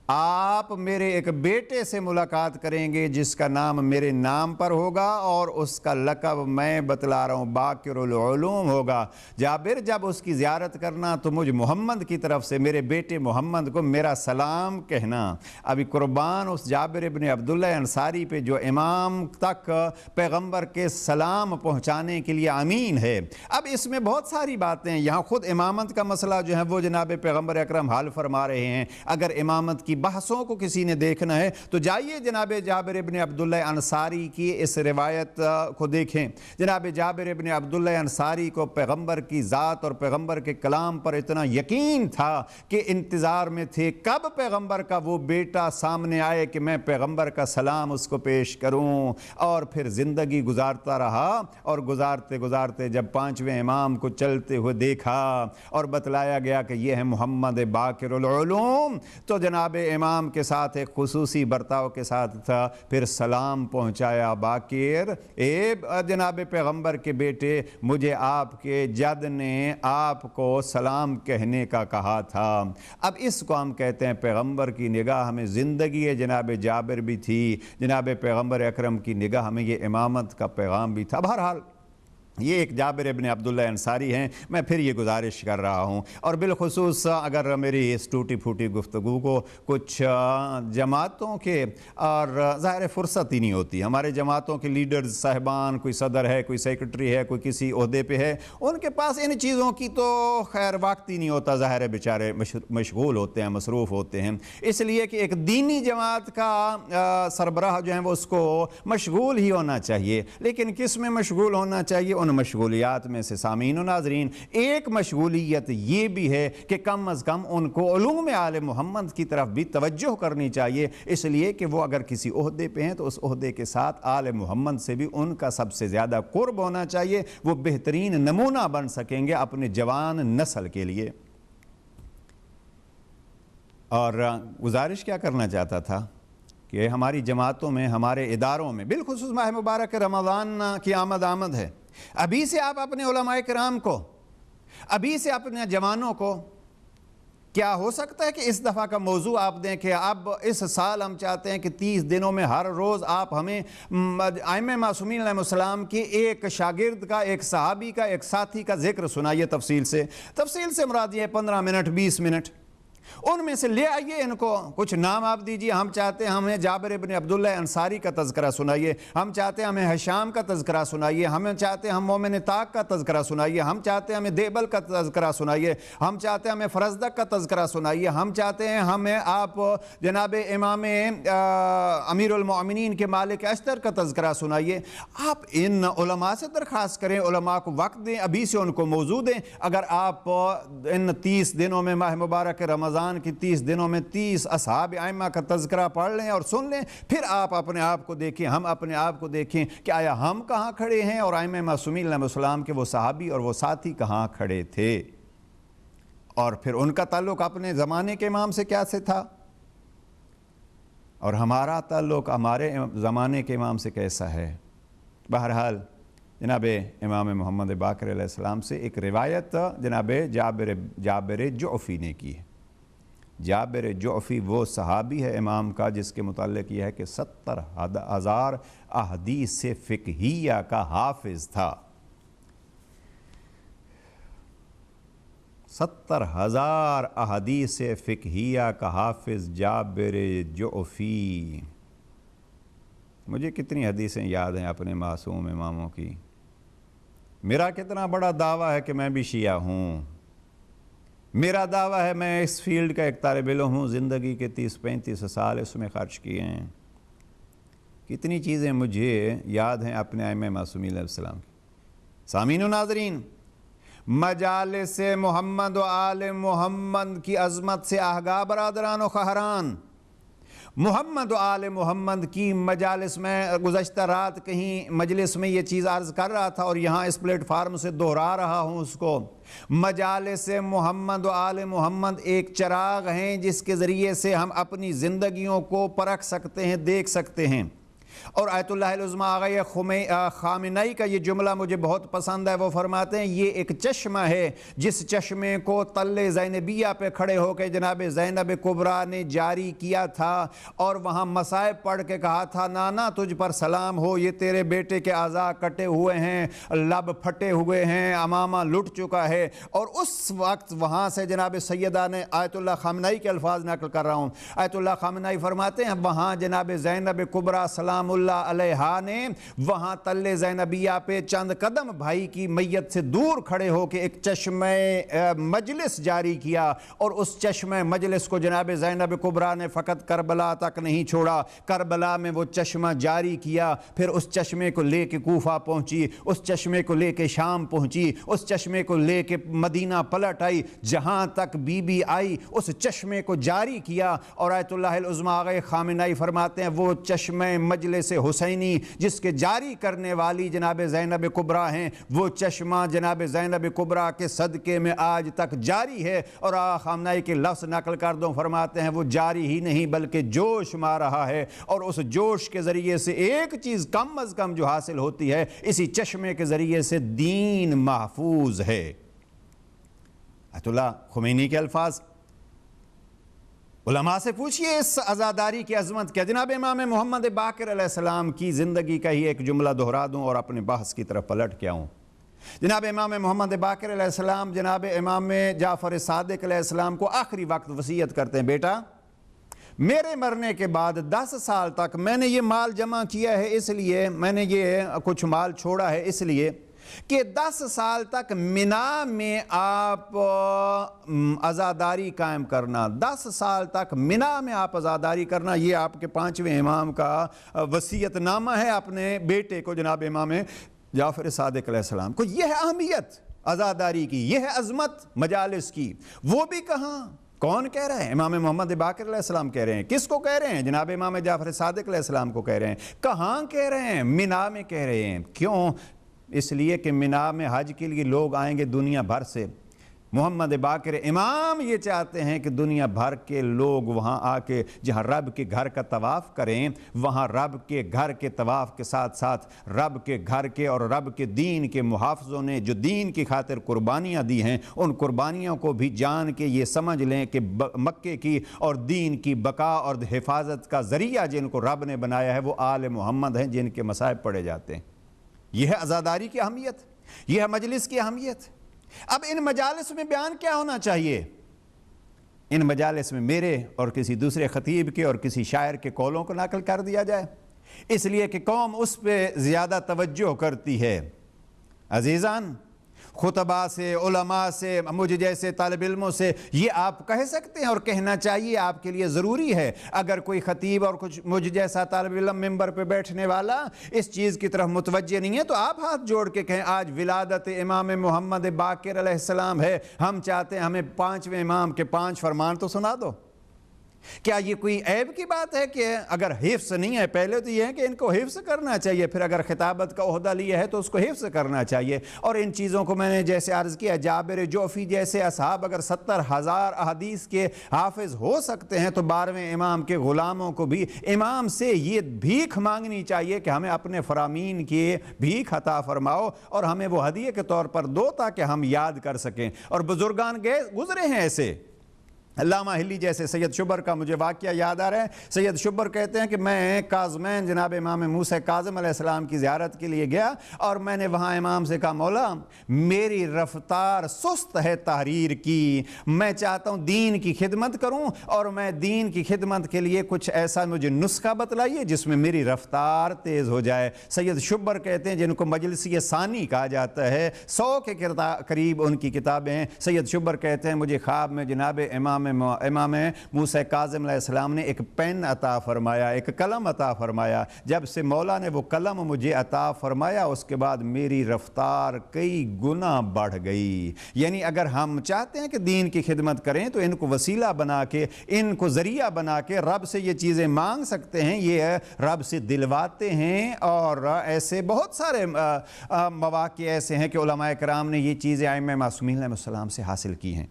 آپ میرے ایک بیٹے سے ملاقات کریں گے جس کا نام میرے نام پر ہوگا اور اس کا لقب میں بتلا رہا ہوں باقر العلوم ہوگا۔ جابر جب اس کی زیارت کرنا تو مجھ محمد کی طرف سے میرے بیٹے محمد کو میرا سلام کہنا۔ ابھی قربان اس جابر ابن عبداللہ انصاری پہ جو امام تک پیغمبر کے سلام پہنچانے کے لیے امین ہے۔ اب اس میں بہت ساری باتیں ہیں، یہاں خود امامت کا مسئلہ جو ہے وہ جناب پیغمبر اکرم حل فرما رہے ہیں۔ اگر امامت کی بحثوں کو کسی نے دیکھنا ہے تو جائیے جناب جابر ابن عبداللہ انصاری کی اس روایت کو دیکھیں۔ جناب جابر ابن عبداللہ انصاری کو پیغمبر کی ذات اور پیغمبر کے کلام پر اتنا یقین تھا کہ انتظار میں تھے کب پیغمبر کا وہ بیٹا سامنے آئے کہ میں پیغمبر کا سلام اس کو پیش کروں، اور پھر زندگی گزارتا رہا، اور گزارتے گزارتے جب پانچویں امام کو چلتے ہوئے دیکھا اور بتلایا گیا کہ یہ ہے محمد باقر العلوم، تو جناب امام کے ساتھ ایک خصوصی برتاؤ کے ساتھ تھا، پھر سلام پہنچایا، باقر اے جناب پیغمبر کے بیٹے، مجھے آپ کے جد نے آپ کو سلام کہنے کا کہا تھا۔ اب اس کو ہم کہتے ہیں پیغمبر کی نگاہ میں زندگی جناب جابر بھی تھی، جناب پیغمبر اکرم کی نگاہ میں یہ امامت کا پیغام بھی تھا۔ بہرحال یہ ایک جابر ابن عبداللہ انصاری ہیں، میں پھر یہ گزارش کر رہا ہوں، اور بالخصوص اگر میری اس ٹوٹی پھوٹی گفتگو کو کچھ جماعتوں کے، اور ظاہر فرصت ہی نہیں ہوتی، ہمارے جماعتوں کے لیڈرز صاحبان، کوئی صدر ہے، کوئی سیکرٹری ہے، کوئی کسی عہدے پہ ہے، ان کے پاس ان چیزوں کی تو خیر وقت ہی نہیں ہوتا، ظاہر ہے بیچارے مشغول ہوتے ہیں، مصروف ہوتے ہیں، اس لیے کہ ایک دینی جماعت کا سربراہ جو ہے وہ اس کو مشغول ہی ہونا چاہیے۔ لیکن کس میں مشغول ہونا چاہیے؟ ان مشغولیات میں سے سامعین و ناظرین ایک مشغولیت یہ بھی ہے کہ کم از کم ان کو علوم آل محمد کی طرف بھی توجہ کرنی چاہیے، اس لیے کہ وہ اگر کسی عہدے پہ ہیں تو اس عہدے کے ساتھ آل محمد سے بھی ان کا سب سے زیادہ قرب ہونا چاہیے، وہ بہترین نمونہ بن سکیں گے اپنے جوان نسل کے لیے۔ اور گزارش کیا کرنا چاہتا تھا کہ ہماری جماعتوں میں، ہمارے اداروں میں، بالخصوص ماہ مبارک رمضان کی آمد ہے، ابھی سے آپ اپنے علماء کرام کو، ابھی سے اپنے جوانوں کو، کیا ہو سکتا ہے کہ اس دفعہ کا موضوع آپ دیں کہ اب اس سال ہم چاہتے ہیں کہ 30 دنوں میں ہر روز آپ ہمیں ائمہ معصومین علیہ السلام کی ایک شاگرد کا، ایک صحابی کا، ایک ساتھی کا ذکر سنائیے تفصیل سے مراد یہ 15 منٹ 20 منٹ، ان میں سے لے آئیے ان کو، کچھ نام آپ دیجئے، ہم چاہتے ہیں ہمیں جابر ابن عبداللہ انصاری کا تذکرہ سنائیے، ہم چاہتے ہیں ہمیں ہشام کا تذکرہ سنائیے، ہم چاہتے ہیں ہم مومن طاق کا تذکرہ سنائیے، ہم چاہتے ہیں ہمیں دیبل کا تذکرہ سنائیے، ہم چاہتے ہیں ہمیں فرزدق کا تذکرہ سنائیے، ہم چاہتے ہیں ہمیں آپ جناب امام امیر المؤمنین کے مالک اشتر کا تذکرہ سنائیے۔ آپ ان علماء سے درخواست کریں، علماء کو وقت دیں، ابھی سے ان کو موضوع دیں۔ اگر آپ ان 30 دنوں میں ماہ مبارک رمضان کی 30 دنوں میں 30 اصحاب ائمہ کا تذکرہ پڑھ لیں اور سن لیں، پھر آپ اپنے آپ کو دیکھیں، ہم اپنے آپ کو دیکھیں کہ آیا ہم کہاں کھڑے ہیں اور ائمہ معصومین علیہ السلام کے وہ صحابی اور وہ ساتھی کہاں کھڑے تھے، اور پھر ان کا تعلق اپنے زمانے کے امام سے کیا سے تھا، اور ہمارا تعلق ہمارے زمانے کے امام سے کیسا ہے۔ بہرحال جناب امام محمد باقر علیہ السلام سے ایک روایت جناب جابر جعفی نے کی ہے۔ جابر جعفی وہ صحابی ہے امام کا جس کے متعلق یہ ہے کہ 70,000 احادیث فقہیہ کا حافظ تھا۔ 70,000 احادیث فقہیہ کا حافظ جابر جعفی۔ مجھے کتنی حدیثیں یاد ہیں اپنے معصوم اماموں کی، میرا کتنا بڑا دعویٰ ہے کہ میں بھی شیعہ ہوں، میرا دعویٰ ہے میں اس فیلڈ کا ایک طالب علم ہوں، زندگی کے 30-35 سال اس میں خرچ کیے ہیں، کتنی چیزیں مجھے یاد ہیں اپنے ائمہ معصومین علیہ السلام کی۔ سامعین و ناظرین، مجالس محمد و آل محمد کی عظمت سے آگاہ برادران و خواہران، محمد و آل محمد کی مجالس میں گزشتہ رات کہیں مجلس میں یہ چیز عرض کر رہا تھا اور یہاں اس پلیٹ فارم سے دہرا رہا ہوں اس کو. مجالس محمد و آل محمد ایک چراغ ہیں جس کے ذریعے سے ہم اپنی زندگیوں کو پرکھ سکتے ہیں, دیکھ سکتے ہیں. اور آیت اللہ العظمیٰ آغا خامنئی کا یہ جملہ مجھے بہت پسند ہے. وہ فرماتے ہیں یہ ایک چشمہ ہے جس چشمے کو تل زینبیہ پہ کھڑے ہو کے جناب زینب کبریٰ نے جاری کیا تھا اور وہاں مصائب پڑھ کے کہا تھا نانا تجھ پر سلام ہو, یہ تیرے بیٹے کے اعضاء کٹے ہوئے ہیں, لب پھٹے ہوئے ہیں, امامہ لٹ چکا ہے. اور اس وقت وہاں سے جناب سیدہ نے آیت اللہ خامنئی کے الفاظ نقل کر رہا ہوں, آیت اللہ خامنئی فرماتے ہیں وہاں جناب زینب کبریٰ سلام اللہ علیہا نے وہاں تل زینبیہ پہ چند قدم بھائی کی میت سے دور کھڑے ہو کے ایک چشمہ مجلس جاری کیا. اور اس چشمہ مجلس کو جناب زینب کبریٰ نے فقط کربلا تک نہیں چھوڑا, کربلا میں وہ چشمہ جاری کیا, پھر اس چشمے کو لے کے کوفہ پہنچی, اس چشمے کو لے کے شام پہنچی, اس چشمے کو لے کے مدینہ پلٹ آئی, جہاں تک بی بی آئی اس چشمے کو جاری کیا. اور آیت اللہ العظمیٰ آغا خامنئی فرماتے ہیں وہ چشمہ مجلس حسینی جس کے جاری کرنے والی جناب زینب کبریٰ ہیں, وہ چشمہ جناب زینب کبریٰ کے صدقے میں آج تک جاری ہے. اور آغا خامنئی کے لفظ نقل کر دوں, فرماتے ہیں وہ جاری ہی نہیں بلکہ جوش مار رہا ہے. اور اس جوش کے ذریعے سے ایک چیز کم از کم جو حاصل ہوتی ہے, اسی چشمے کے ذریعے سے دین محفوظ ہے. آیت اللہ خمینی کے الفاظ. علماء سے پوچھئے اس عزاداری کی عظمت کیا. جناب امام محمد باقر علیہ السلام کی زندگی کا ہی ایک جملہ دہرا دوں اور اپنے بحث کی طرف پلٹ کے آؤں. جناب امام محمد باقر علیہ السلام جناب امام جعفر صادق علیہ السلام کو آخری وقت وصیت کرتے ہیں, بیٹا میرے مرنے کے بعد 10 سال تک میں نے یہ مال جمع کیا ہے, اس لیے میں نے یہ کچھ مال چھوڑا ہے اس لیے کہ 10 سال تک منا میں آپ عزاداری قائم کرنا, 10 سال تک منا میں آپ عزاداری کرنا, یہ آپ کے 5ویں امام کا وصیت نامہ ہے اپنے بیٹے کو جناب امام جعفر صادق علیہ السلام کو. یہ ہے اہمیت عزاداری کی, یہ ہے عظمت مجالس کی. وہ بھی کہاں, کون کہہ رہے ہیں؟ امام محمد باقر علیہ السلام کہہ رہے ہیں. کس کو کہہ رہے ہیں؟ جناب امام جعفر صادق علیہ السلام کو کہہ رہے ہیں. کہاں کہہ رہے ہیں؟ منا میں کہہ رہے ہیں. کیوں؟ اس لیے کہ منا میں حج کے لیے لوگ آئیں گے دنیا بھر سے. محمد باقر امام یہ چاہتے ہیں کہ دنیا بھر کے لوگ وہاں آ کے جہاں رب کے گھر کا طواف کریں, وہاں رب کے گھر کے طواف کے ساتھ ساتھ رب کے گھر کے اور رب کے دین کے محافظوں نے جو دین کی خاطر قربانیاں دی ہیں, ان قربانیوں کو بھی جان کے یہ سمجھ لیں کہ مکے کی اور دین کی بقا اور حفاظت کا ذریعہ جن کو رب نے بنایا ہے وہ آل محمد ہیں جن کے مصائب پڑے جاتے ہیں. یہ ہے عزاداری کی اہمیت, یہ ہے مجلس کی اہمیت. اب ان مجالس میں بیان کیا ہونا چاہیے؟ ان مجالس میں میرے اور کسی دوسرے خطیب کے اور کسی شاعر کے قولوں کو نقل کر دیا جائے, اس لیے کہ قوم اس پہ زیادہ توجہ کرتی ہے. عزیزان, خطبہ سے, علماء سے, مجھے جیسے طالب علموں سے یہ آپ کہہ سکتے ہیں اور کہنا چاہیے, آپ کے لیے ضروری ہے. اگر کوئی خطیب اور کچھ مجھے جیسا طالب علم ممبر پہ بیٹھنے والا اس چیز کی طرف متوجہ نہیں ہے تو آپ ہاتھ جوڑ کے کہیں آج ولادت امام محمد باقر علیہ السلام ہے, ہم چاہتے ہیں ہمیں 5ویں امام کے 5 فرمان تو سنا دو. کیا یہ کوئی عیب کی بات ہے کہ اگر حفظ نہیں ہے؟ پہلے تو یہ ہے کہ ان کو حفظ کرنا چاہیے, پھر اگر خطابت کا عہدہ لیا ہے تو اس کو حفظ کرنا چاہیے. اور ان چیزوں کو میں نے جیسے عرض کیا, جابر جوفی جیسے اصحاب اگر 70,000 احادیث کے حافظ ہو سکتے ہیں تو 12ویں امام کے غلاموں کو بھی امام سے یہ بھیک مانگنی چاہیے کہ ہمیں اپنے فرامین کی بھیک عطا فرماؤ اور ہمیں وہ ہدیے کے طور پر دو تاکہ ہم یاد کر سکیں. اور بزرگان گزرے ہیں ایسے, علامہ ہلی جیسے. سید شبر کا مجھے واقعہ یاد آ رہا ہے. سید شبر کہتے ہیں کہ میں کاظمین جناب امام موسیٰ کاظم علیہ السلام کی زیارت کے لیے گیا اور میں نے وہاں امام سے کہا مولا میری رفتار سست ہے تحریر کی, میں چاہتا ہوں دین کی خدمت کروں اور میں دین کی خدمت کے لیے کچھ ایسا مجھے نسخہ بتلائیے جس میں میری رفتار تیز ہو جائے. سید شبر کہتے ہیں جن کو مجلسی ثانی کہا جاتا ہے, 100 کے قریب ان کی کتابیں ہیں. سید شبر کہتے ہیں مجھے خواب میں جناب امام امام موسیٰ کاظم علیہ السلام نے ایک پین عطا فرمایا، ایک قلم عطا فرمایا. جب سے مولا نے وہ قلم مجھے عطا فرمایا اس کے بعد میری رفتار کئی گنا بڑھ گئی. یعنی اگر ہم چاہتے ہیں کہ دین کی خدمت کریں تو ان کو وسیلہ بنا کے، ان کو ذریعہ بنا کے رب سے یہ چیزیں مانگ سکتے ہیں، یہ رب سے دلواتے ہیں. اور ایسے بہت سارے مواقع ایسے ہیں کہ علماء کرام نے یہ چیزیں ائمہ معصومین علیہ السلام سے حاصل کی ہیں.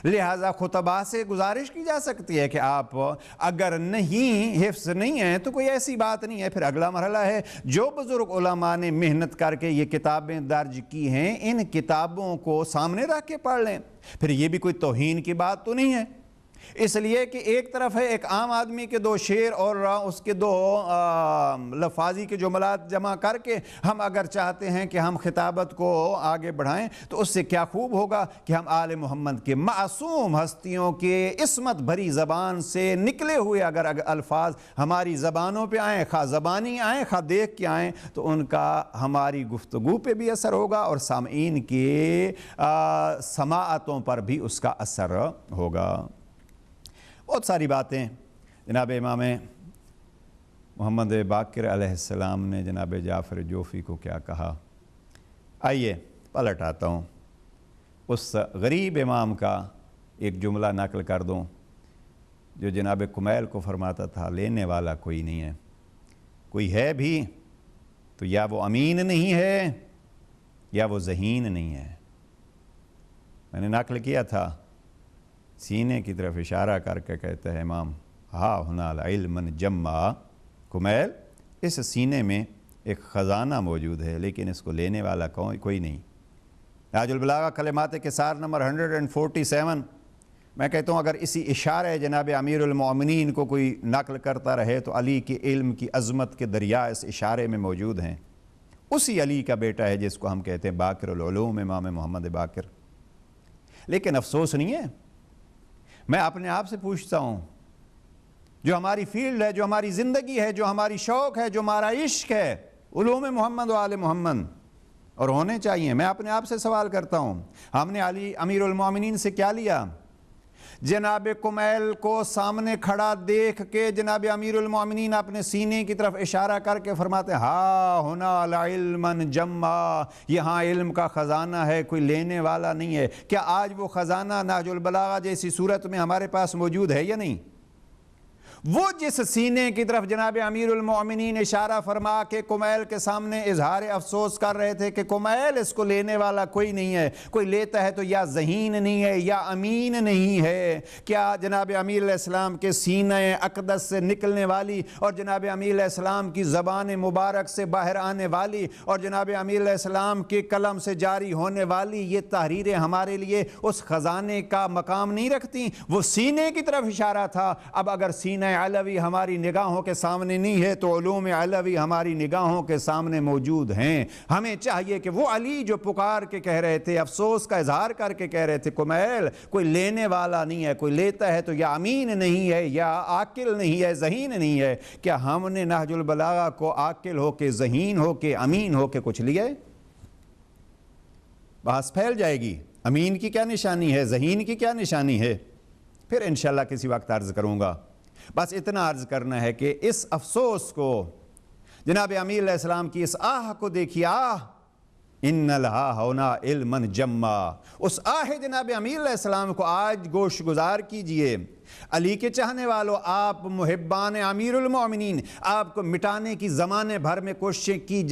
لہٰذا خطباء سے گزارش کی جا سکتی ہے کہ آپ اگر نہیں حفظ نہیں ہیں تو کوئی ایسی بات نہیں ہے. پھر اگلا مرحلہ ہے جو بزرگ علماء نے محنت کر کے یہ کتابیں درج کی ہیں ان کتابوں کو سامنے رکھ کے پڑھ لیں. پھر یہ بھی کوئی توہین کی بات تو نہیں ہے، اس لیے کہ ایک طرف ہے ایک عام آدمی کے دو شعر اور اس کے دو لفاظی کے جملات جمع کر کے ہم اگر چاہتے ہیں کہ ہم خطابت کو آگے بڑھائیں تو اس سے کیا خوب ہوگا کہ ہم آل محمد کے معصوم ہستیوں کے عصمت بھری زبان سے نکلے ہوئے اگر الفاظ ہماری زبانوں پہ آئیں، خواہ زبانی آئیں خواہ دیکھ کے آئیں، تو ان کا ہماری گفتگو پہ بھی اثر ہوگا اور سامعین کے سماعتوں پر بھی اس کا اثر ہوگا. بہت ساری باتیں جناب امام محمد باقر علیہ السلام نے جناب جعفر جوفی کو کیا کہا. آئیے پلٹ آتا ہوں، اس غریب امام کا ایک جملہ نقل کر دوں جو جناب کمیل کو فرماتا تھا لینے والا کوئی نہیں ہے، کوئی ہے بھی تو یا وہ امین نہیں ہے یا وہ ذہین نہیں ہے. میں نے نقل کیا تھا، سینے کی طرف اشارہ کر کے کہتا ہے امام ہا ہنا العلم جمع کمیل، اس سینے میں ایک خزانہ موجود ہے لیکن اس کو لینے والا کوئی نہیں. تاج البلاغہ کلمات کسار نمبر 147. میں کہتا ہوں اگر اسی اشارہ جناب امیر المومنین کو کوئی نقل کرتا رہے تو علی کے علم کی عظمت کے دریا اس اشارے میں موجود ہیں. اسی علی کا بیٹا ہے جس کو ہم کہتے ہیں باقر العلوم امام محمد باقر. لیکن افسوس نہیں ہے، میں اپنے آپ سے پوچھتا ہوں، جو ہماری فیلڈ ہے، جو ہماری زندگی ہے، جو ہماری شوق ہے، جو ہمارا عشق ہے، علوم محمد و آل محمد اور ہونے چاہیے. میں اپنے آپ سے سوال کرتا ہوں ہم نے علی امیر المومنین سے کیا لیا؟ جناب کمیل کو سامنے کھڑا دیکھ کے جناب امیر المومنین اپنے سینے کی طرف اشارہ کر کے فرماتے ہیں ہا ہنا العلم جمع، یہاں علم کا خزانہ ہے، کوئی لینے والا نہیں ہے. کیا آج وہ خزانہ نہج البلاغہ جیسی صورت میں ہمارے پاس موجود ہے یا نہیں؟ وہ جس سینے کی طرف جناب امیر المومنین اشارہ فرما کے کمیل کے سامنے اظہار افسوس کر رہے تھے کہ کمیل اس کو لینے والا کوئی نہیں ہے، کوئی لیتا ہے تو یا ذہین نہیں ہے یا امین نہیں ہے. کیا جناب امیر علیہ السلام کے سینہ اقدس سے نکلنے والی اور جناب امیر علیہ السلام کی زبان مبارک سے باہر آنے والی اور جناب امیر علیہ السلام کے قلم سے جاری ہونے والی یہ تحریریں ہمارے لیے اس خزانے کا مقام نہیں رکھتی؟ وہ سینے کی طرف اشارہ تھا. اب اگر سینہ علوی ہماری نگاہوں کے سامنے نہیں ہے تو علوم علوی ہماری نگاہوں کے سامنے موجود ہیں. ہمیں چاہیے کہ وہ علی جو پکار کے کہہ رہے تھے، افسوس کا اظہار کر کے کہہ رہے تھے کمیل کوئی لینے والا نہیں ہے، کوئی لیتا ہے تو یا امین نہیں ہے یا عاقل نہیں ہے، ذہین نہیں ہے، کیا ہم نے نہج البلاغہ کو عاقل ہو کے، ذہین ہو کے، امین ہو کے کچھ لیا ہے؟ بحث پھیل جائے گی. امین کی کیا نشانی ہے، ذہین کی کیا نشانی ہے، پھر انشاءاللہ کسی وقت عرض کروں گا. بس اتنا عرض کرنا ہے کہ اس افسوس کو، جناب امیر علیہ السلام کی اس آہ کو دیکھیے، آہ ان لہا ہونا علما جمع. اس آہ جناب امیر علیہ السلام کو آج گوش گزار کیجئے. علی کے چاہنے والوں، آپ محبان امیر المومنین، آپ کو مٹانے کی زمانے بھر میں کوششیں کی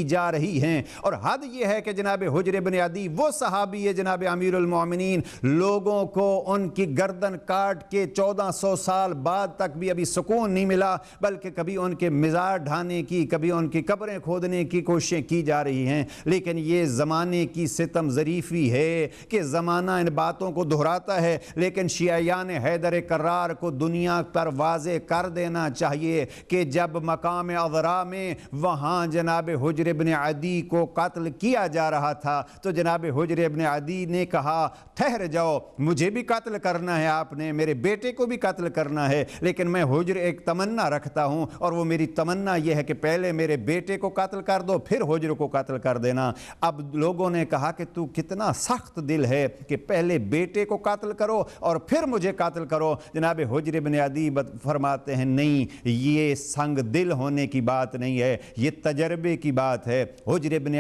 جا رہی ہیں. اور حد یہ ہے کہ جناب حجر بن عدی وہ صحابی ہے جناب امیر المومنین، لوگوں کو ان کی گردن کاٹ کے 1400 سال بعد تک بھی ابھی سکون نہیں ملا، بلکہ کبھی ان کے مزار ڈھانے کی، کبھی ان کی قبریں کھودنے کی کوششیں کی جا رہی ہیں. لیکن یہ زمانے کی ستم ظریفی ہے کہ زمانہ ان باتوں کو دہراتا ہے، لیکن شیعیان فرمان حیدر کرار کو دنیا پر واضح کر دینا چاہیے کہ جب مقام عذرا میں وہاں جناب حجر ابن عدی کو قتل کیا جا رہا تھا تو جناب حجر ابن عدی نے کہا ٹھہر جاؤ، مجھے بھی قتل کرنا ہے، آپ نے میرے بیٹے کو بھی قتل کرنا ہے، لیکن میں حجر ایک تمنا رکھتا ہوں اور وہ میری تمنا یہ ہے کہ پہلے میرے بیٹے کو قتل کر دو پھر حجر کو قتل کر دینا۔ اب لوگوں نے کہا کہ تو کتنا سخت دل ہے کہ پہلے بیٹے کو قتل کرو اور پھر مجھے قتل کرو۔ جناب حجر ابن عدی فرماتے ہیں نہیں، یہ سنگ دل ہونے کی بات نہیں ہے، یہ تجربے کی بات ہے۔ حجر ابن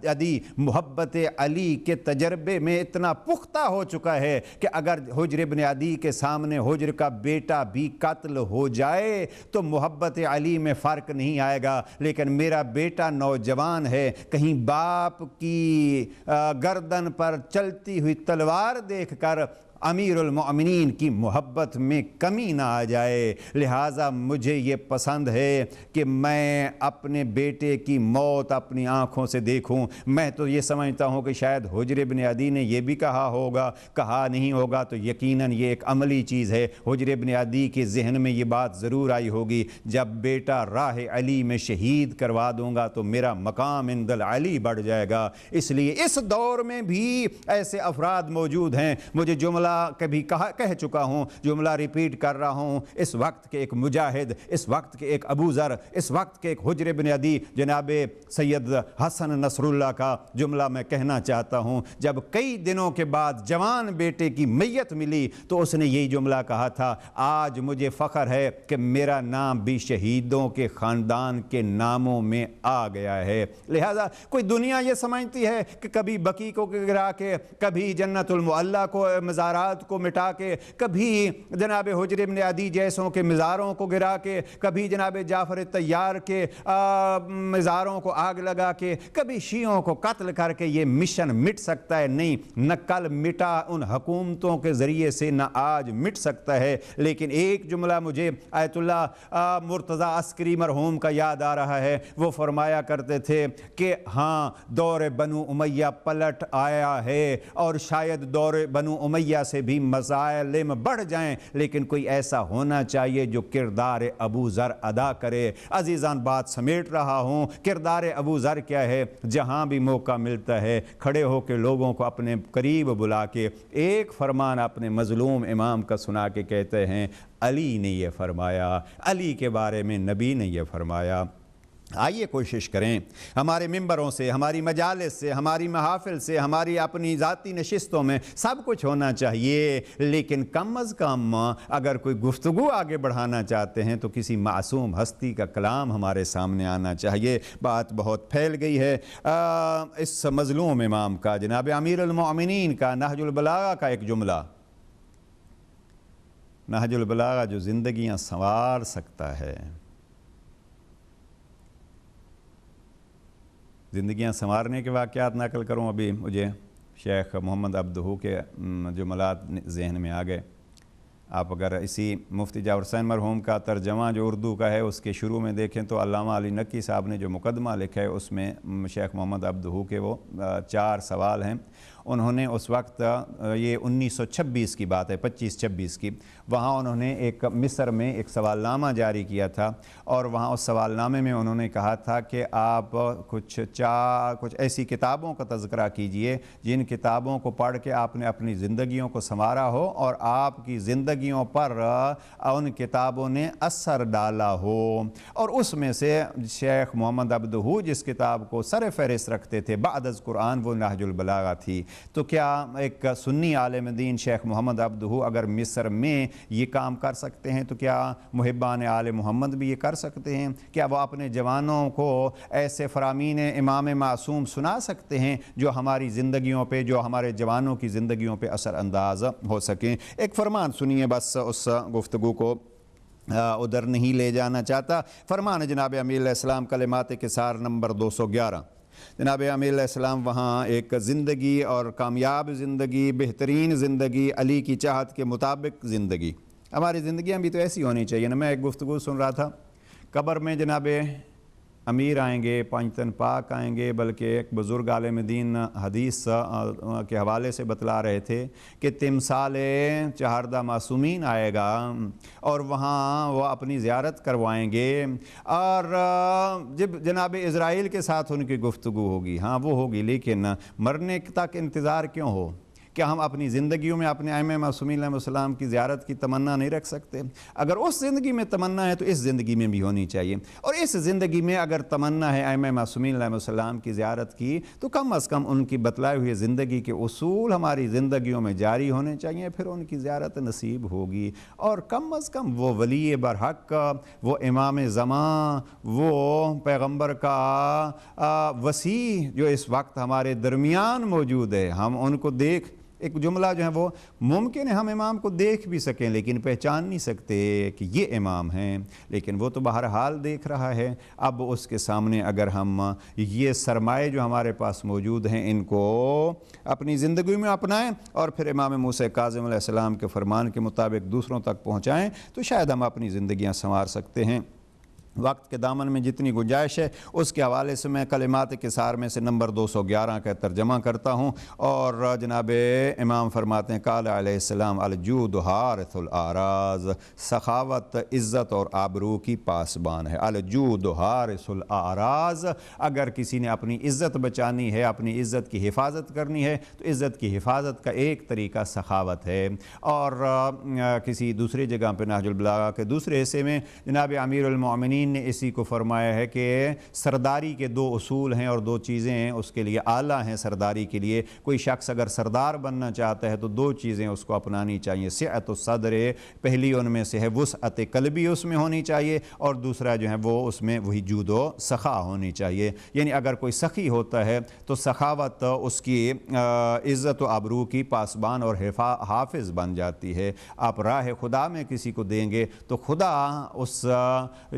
عدی محبت علی کے تجربے میں اتنا پختہ ہو چکا ہے کہ اگر حجر ابن عدی کے سامنے حجر کا بیٹا بھی قتل ہو جائے تو محبت علی میں فرق نہیں آئے گا، لیکن میرا بیٹا نوجوان ہے، کہیں باپ کی گردن پر چلتی ہوئی تلوار دیکھ کر امیر المؤمنین کی محبت میں کمی نہ آ جائے، لہٰذا مجھے یہ پسند ہے کہ میں اپنے بیٹے کی موت اپنی آنکھوں سے دیکھوں۔ میں تو یہ سمجھتا ہوں کہ شاید حجر ابن عدی نے یہ بھی کہا ہوگا، کہا نہیں ہوگا تو یقیناً یہ ایک عملی چیز ہے۔ حجر ابن عدی کے ذہن میں یہ بات ضرور آئی ہوگی، جب بیٹا راہ علی میں شہید کروا دوں گا تو میرا مقام عند العلی بڑھ جائے گا۔ اس لیے اس دور میں بھی ایسے افراد موجود ہیں، مجھے جملہ کبھی کہہ چکا ہوں، جملہ ریپیٹ کر رہا ہوں، اس وقت کے ایک مجاہد، اس وقت کے ایک ابو ذر، اس وقت کے ایک حجر بن عدی جناب سید حسن نصر اللہ کا جملہ میں کہنا چاہتا ہوں۔ جب کئی دنوں کے بعد جوان بیٹے کی میت ملی تو اس نے یہی جملہ کہا تھا، آج مجھے فخر ہے کہ میرا نام بھی شہیدوں کے خاندان کے ناموں میں آ گیا ہے۔ لہذا کوئی دنیا یہ سمجھتی ہے کہ کبھی بقی کو گرا کے، کبھی جنت المعلی کو مزارات کو مٹا کے، کبھی جناب حجر ابن عدی جیسوں کے مزاروں کو گرا کے، کبھی جناب جعفر طیار کے مزاروں کو آگ لگا کے، کبھی شیعوں کو قتل کر کے یہ مشن مٹ سکتا ہے؟ نہیں، نہ کل مٹا ان حکومتوں کے ذریعے سے، نہ آج مٹ سکتا ہے۔ لیکن ایک جملہ مجھے آیت اللہ مرتضی عسکری مرحوم کا یاد آ رہا ہے، وہ فرمایا کرتے تھے کہ ہاں دور بنو امیہ پلٹ آیا ہے اور شاید دور بنو امیہ سے بھی مظالم بڑھ جائیں، لیکن کوئی ایسا ہونا چاہیے جو کردار ابو ذر ادا کرے۔ عزیزان بات سمیٹ رہا ہوں، کردار ابو ذر کیا ہے؟ جہاں بھی موقع ملتا ہے کھڑے ہو کے لوگوں کو اپنے قریب بلا کے ایک فرمان اپنے مظلوم امام کا سنا کے کہتے ہیں علی نے یہ فرمایا، علی کے بارے میں نبی نے یہ فرمایا۔ آئیے کوشش کریں، ہمارے ممبروں سے، ہماری مجالس سے، ہماری محافل سے، ہماری اپنی ذاتی نشستوں میں سب کچھ ہونا چاہیے، لیکن کم از کم اگر کوئی گفتگو آگے بڑھانا چاہتے ہیں تو کسی معصوم ہستی کا کلام ہمارے سامنے آنا چاہیے۔ بات بہت پھیل گئی ہے۔ اس مظلوم امام کا، جناب امیر المؤمنین کا نہج البلاغہ کا ایک جملہ، نہج البلاغہ جو زندگیاں سنوار سکتا ہے، زندگیاں سنوارنے کے واقعات نقل کروں۔ ابھی مجھے شیخ محمد عبدہو کے جملات ذہن میں آ گئے۔ آپ اگر اسی مفتی جعفر حسین مرحوم کا ترجمہ جو اردو کا ہے اس کے شروع میں دیکھیں تو علامہ علی نقی صاحب نے جو مقدمہ لکھا ہے اس میں شیخ محمد عبدہو کے وہ 4 سوال ہیں۔ انہوں نے اس وقت، یہ 1926 کی بات ہے، 25-26 کی، وہاں انہوں نے ایک مصر میں ایک سوال نامہ جاری کیا تھا اور وہاں اس سوال نامے میں انہوں نے کہا تھا کہ آپ کچھ ایسی کتابوں کا تذکرہ کیجئے جن کتابوں کو پڑھ کے آپ نے اپنی زندگیوں کو سنوارا ہو اور آپ کی زندگیوں پر ان کتابوں نے اثر ڈالا ہو، اور اس میں سے شیخ محمد عبدہو جس کتاب کو سر فہرست رکھتے تھے بعد از قرآن وہ نہج البلاغہ تھی۔ تو کیا ایک سنی عالم دین شیخ محمد عبدہو اگر مصر میں یہ کام کر سکتے ہیں تو کیا محبان آل محمد بھی یہ کر سکتے ہیں؟ کیا وہ اپنے جوانوں کو ایسے فرامین امام معصوم سنا سکتے ہیں جو ہماری زندگیوں پہ، جو ہمارے جوانوں کی زندگیوں پہ اثر انداز ہو سکیں؟ ایک فرمان سنیے، بس اس گفتگو کو ادھر نہیں لے جانا چاہتا۔ فرمان جناب امیر علیہ السلام کلمات کثار نمبر 211۔ جناب امیر علیہ السلام وہاں ایک زندگی اور کامیاب زندگی، بہترین زندگی، علی کی چاہت کے مطابق زندگی، ہماری زندگیاں بھی تو ایسی ہونی چاہیے نا۔ میں ایک گفتگو سن رہا تھا، قبر میں جناب امیر آئیں گے، پنجتن پاک آئیں گے، بلکہ ایک بزرگ عالم دین حدیث کے حوالے سے بتلا رہے تھے کہ تمثال چہاردہ معصومین آئے گا اور وہاں وہ اپنی زیارت کروائیں گے، اور جب جناب اسرائیل کے ساتھ ان کی گفتگو ہوگی، ہاں وہ ہوگی، لیکن مرنے تک انتظار کیوں ہو؟ کیا ہم اپنی زندگیوں میں اپنے ائمہ معصومین علیہ السلام کی زیارت کی تمنا نہیں رکھ سکتے؟ اگر اس زندگی میں تمنا ہے تو اس زندگی میں بھی ہونی چاہیے، اور اس زندگی میں اگر تمنا ہے ائمہ معصومین علیہ السلام کی زیارت کی تو کم از کم ان کی بتلائے ہوئے زندگی کے اصول ہماری زندگیوں میں جاری ہونے چاہیے، پھر ان کی زیارت نصیب ہوگی۔ اور کم از کم وہ ولی برحق، وہ امام زمان، وہ پیغمبر کا وسیع جو اس وقت ہمارے درمیان موجود ہے، ہم ان کو دیکھ، ایک جملہ جو ہے وہ ممکن ہے ہم امام کو دیکھ بھی سکیں لیکن پہچان نہیں سکتے کہ یہ امام ہیں، لیکن وہ تو بہرحال دیکھ رہا ہے۔ اب اس کے سامنے اگر ہم یہ سرمائے جو ہمارے پاس موجود ہیں ان کو اپنی زندگی میں اپنائیں اور پھر امام موسیٰ کاظم علیہ السلام کے فرمان کے مطابق دوسروں تک پہنچائیں تو شاید ہم اپنی زندگیاں سنوار سکتے ہیں۔ وقت کے دامن میں جتنی گنجائش ہے اس کے حوالے سے میں کلمات کثار میں سے نمبر 211 کا ترجمہ کرتا ہوں، اور جناب امام فرماتے ہیں قال علیہ السلام الجود حارث الاعراض، سخاوت عزت اور آبرو کی پاسبان ہے۔ الجود حارث الاعراض، اگر کسی نے اپنی عزت بچانی ہے، اپنی عزت کی حفاظت کرنی ہے تو عزت کی حفاظت کا ایک طریقہ سخاوت ہے۔ اور کسی دوسری جگہ پہ نہج البلاغہ کے دوسرے حصے میں جناب امیر المومنین نے اسی کو فرمایا ہے کہ سرداری کے دو اصول ہیں اور دو چیزیں ہیں اس کے لیے اعلیٰ ہیں سرداری کے لیے۔ کوئی شخص اگر سردار بننا چاہتا ہے تو دو چیزیں اس کو اپنانی چاہیے، سعت الصدر، پہلی ان میں سے ہے وسعت قلبی اس میں ہونی چاہیے، اور دوسرا جو ہے وہ اس میں وہی جود و سخا ہونی چاہیے۔ یعنی اگر کوئی سخی ہوتا ہے تو سخاوت اس کی عزت و آبرو کی پاسبان اور حافظ بن جاتی ہے۔ آپ راہ خدا میں کسی کو دیں گے تو خدا اس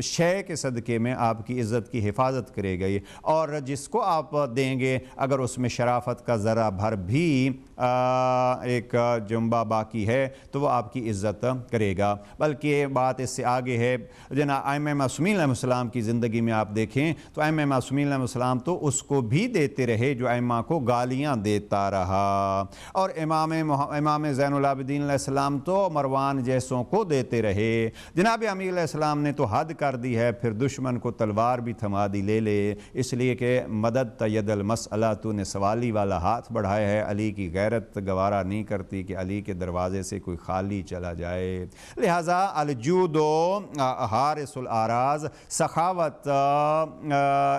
شے کے صدقے میں آپ کی عزت کی حفاظت کرے گئی، اور جس کو آپ دیں گے اگر اس میں شرافت کا ذرا بھر بھی ایک جنبہ باقی ہے تو وہ آپ کی عزت کرے گا۔ بلکہ بات اس سے آگے ہے، جناب ائمہ معصومین علیہ السلام کی زندگی میں آپ دیکھیں تو ائمہ معصومین علیہ السلام تو اس کو بھی دیتے رہے جو ائمہ کو گالیاں دیتا رہا، اور امام زین العابدین علیہ السلام تو مروان جیسوں کو دیتے رہے۔ جناب امیر علیہ السلام نے تو حد کر دی ہے، پھر دشمن کو تلوار بھی تھما دی لے لے، اس لیے کہ مدد ید المسئلہ، تو نے سوالی والا ہاتھ بڑھایا ہے، علی کی غیرت گوارا نہیں کرتی کہ علی کے دروازے سے کوئی خالی چلا جائے۔ لہٰذا الجود حارث الاعراض، سخاوت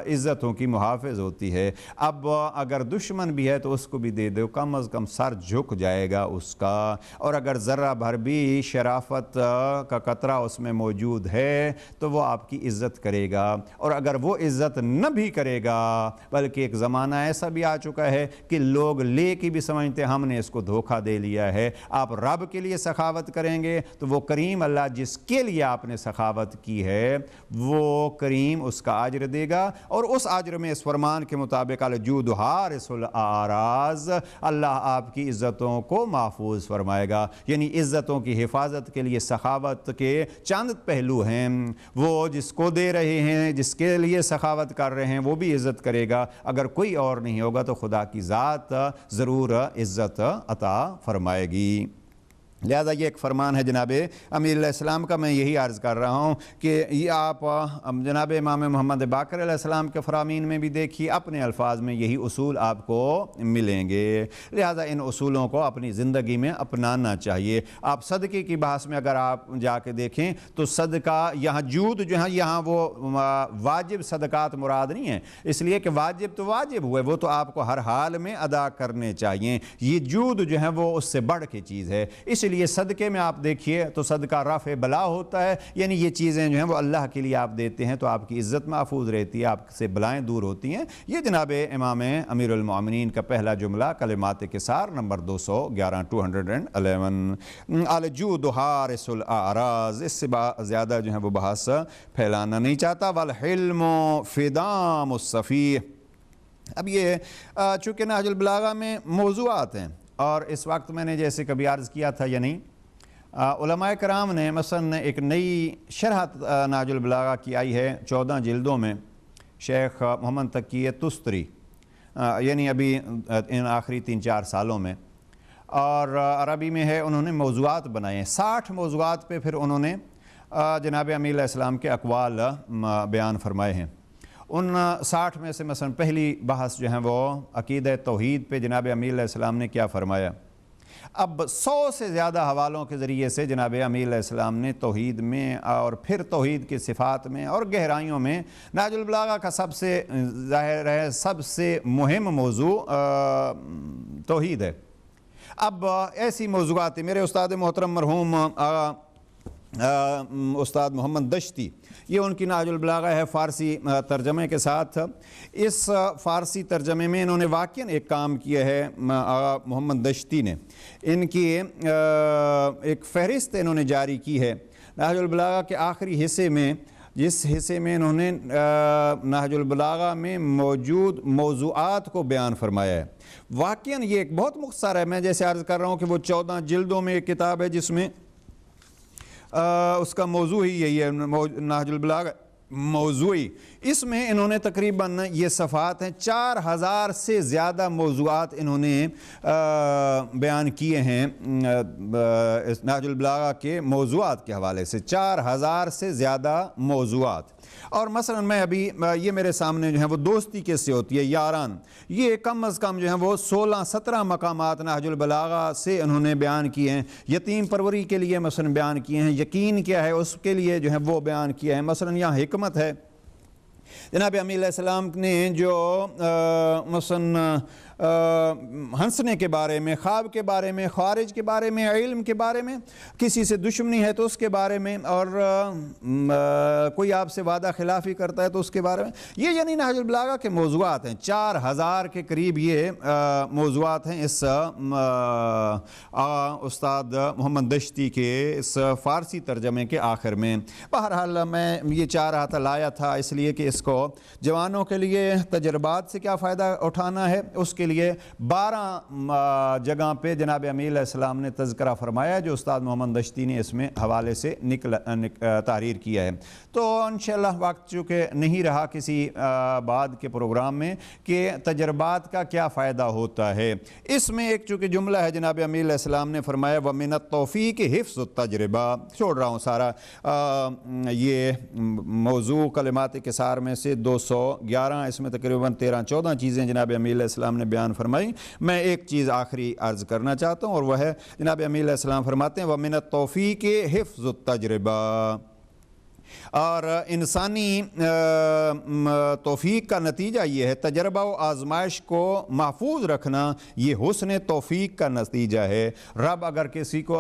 عزتوں کی محافظ ہوتی ہے۔ اب اگر دشمن بھی ہے تو اس کو بھی دے دو، کم از کم سر جھک جائے گا اس کا، اور اگر ذرہ بھر بھی شرافت کا قطرہ اس میں موجود ہے تو وہ آپ کی عزت کرے گا، اور اگر وہ عزت نہ بھی کرے گا، بلکہ ایک زمانہ ایسا بھی آ چکا ہے کہ لوگ لے کے بھی سمجھتے ہم نے اس کو دھوکہ دے لیا ہے۔ آپ رب کے لیے سخاوت کریں گے تو وہ کریم اللہ جس کے لیے آپ نے سخاوت کی ہے وہ کریم اس کا اجر دے گا، اور اس اجر میں اس فرمان کے مطابق الجود حارث الاعراض، اللہ آپ کی عزتوں کو محفوظ فرمائے گا۔ یعنی عزتوں کی حفاظت کے لیے سخاوت کے چند پہلو ہیں، وہ جس کو دے رہے ہیں، جس کے لیے سخاوت کر رہے ہیں وہ بھی عزت کرے گا، اگر کوئی اور نہیں ہوگا تو خدا کی ذات ضرور عزت عطا فرمائے گی۔ لہذا یہ ایک فرمان ہے جناب امیر علیہ السلام کا، میں یہی عرض کر رہا ہوں کہ یہ آپ جناب امام محمد باقر علیہ السلام کے فرامین میں بھی دیکھیے، اپنے الفاظ میں یہی اصول آپ کو ملیں گے۔ لہذا ان اصولوں کو اپنی زندگی میں اپنانا چاہیے۔ آپ صدقے کی بحث میں اگر آپ جا کے دیکھیں تو صدقہ یہاں جود جو ہے، یہاں وہ واجب صدقات مراد نہیں ہیں، اس لیے کہ واجب تو واجب ہوئے، وہ تو آپ کو ہر حال میں ادا کرنے چاہیے۔ یہ جود جو ہے وہ اس سے بڑھ کے چیز ہے، اس لیے صدقے میں آپ دیکھیے تو صدقہ رفع بلا ہوتا ہے، یعنی یہ چیزیں جو ہیں وہ اللہ کے لیے آپ دیتے ہیں تو آپ کی عزت محفوظ رہتی ہے، آپ سے بلائیں دور ہوتی ہیں۔ یہ جناب امام امیر المومنین کا پہلا جملہ کلمات کثار نمبر 211 211 الجود حارث الاعراض، اس سے زیادہ جو ہے وہ بحث پھیلانا نہیں چاہتا۔ والحلم فدام الصفیح، اب یہ چونکہ نہج البلاغہ میں موضوعات ہیں، اور اس وقت میں نے جیسے کبھی عرض کیا تھا یا نہیں، علماء کرام نے مثلا ایک نئی شرح نہج البلاغہ کی آئی ہے 14 جلدوں میں، شیخ محمد تقی تستری، یعنی ابھی ان آخری 3-4 سالوں میں، اور عربی میں ہے، انہوں نے موضوعات بنائے ہیں 60 موضوعات پہ، پھر انہوں نے جناب امیر علیہ السلام کے اقوال بیان فرمائے ہیں۔ ان 60 میں سے مثلا پہلی بحث جو ہے وہ عقیدہ توحید پہ جناب امیر علیہ السلام نے کیا فرمایا۔ اب 100 سے زیادہ حوالوں کے ذریعے سے جناب امیر علیہ السلام نے توحید میں اور پھر توحید کی صفات میں اور گہرائیوں میں نہج البلاغہ کا سب سے ظاہر ہے سب سے مہم موضوع توحید ہے۔ اب ایسی موضوعات میرے استاد محترم مرحوم استاد محمد دشتی، یہ ان کی نہج البلاغہ ہے فارسی ترجمے کے ساتھ۔ اس فارسی ترجمے میں انہوں نے واقعاً ایک کام کیا ہے محمد دشتی نے، ان کی ایک فہرست انہوں نے جاری کی ہے نہج البلاغہ کے آخری حصے میں، جس حصے میں انہوں نے نہج البلاغہ میں موجود موضوعات کو بیان فرمایا ہے۔ واقعاً یہ ایک بہت مختصر ہے، میں جیسے عرض کر رہا ہوں کہ وہ 14 جلدوں میں ایک کتاب ہے جس میں اس کا موضوع ہی یہی ہے، نہج البلاغہ موضوعی۔ اس میں انہوں نے تقریباً یہ صفحات ہیں 4000 سے زیادہ موضوعات انہوں نے بیان کیے ہیں نہج البلاغہ کے موضوعات کے حوالے سے، 4000 سے زیادہ موضوعات۔ اور مثلا میں ابھی یہ میرے سامنے جو ہیں وہ دوستی کیسے ہوتی ہے، یاران، یہ کم از کم جو ہیں وہ 16-17 مقامات نہج البلاغہ سے انہوں نے بیان کیے ہیں۔ یتیم پروری کے لیے مثلا بیان کیے ہیں، یقین کیا ہے اس کے لیے جو ہے وہ بیان کیا ہے۔ مثلا یہاں حکمت ہے، جناب امیر علیہ السلام نے جو مثلا ہنسنے کے بارے میں، خواب کے بارے میں، خوارج کے بارے میں، علم کے بارے میں، کسی سے دشمنی ہے تو اس کے بارے میں، اور کوئی آپ سے وعدہ خلافی کرتا ہے تو اس کے بارے میں، یہ یعنی نہج البلاغہ کے موضوعات ہیں۔ 4000 کے قریب یہ موضوعات ہیں اس استاد محمد دشتی کے اس فارسی ترجمے کے آخر میں۔ بہرحال میں یہ چاہ رہا تھا، لایا تھا اس لیے کہ اس کو جوانوں کے لیے تجربات سے کیا فائدہ اٹھانا ہے، اس کے لیے 12 جگہ پہ جناب امیر علیہ السلام نے تذکرہ فرمایا، جو استاد محمد دشتی نے اس میں حوالے سے تحریر کیا ہے۔ تو انشاءاللہ وقت چونکہ نہیں رہا کسی بعد کے پروگرام میں کہ تجربات کا کیا فائدہ ہوتا ہے، اس میں ایک چونکہ جملہ ہے جناب امیر علیہ السلام نے فرمایا وَمِنَ التَّوْفِيقِ حِفْظُ التَّجْرِبَہ، چھوڑ رہا ہوں سارا یہ موضوع کلمات کثار میں سے 211، اس میں تقریباً 13-14 چیزیں جناب امیر علیہ السلام نے بیان فرمائی۔ میں ایک چیز آخری عرض کرنا چاہتا ہوں، اور وہ ہے جناب امیر علیہ السلام فرماتے ہیں وَمِنَ التَّوْفِيقِ حِفْظُ التَّجْرِبَہ، اور انسانی توفیق کا نتیجہ یہ ہے، تجربہ و آزمائش کو محفوظ رکھنا یہ حسن توفیق کا نتیجہ ہے۔ رب اگر کسی کو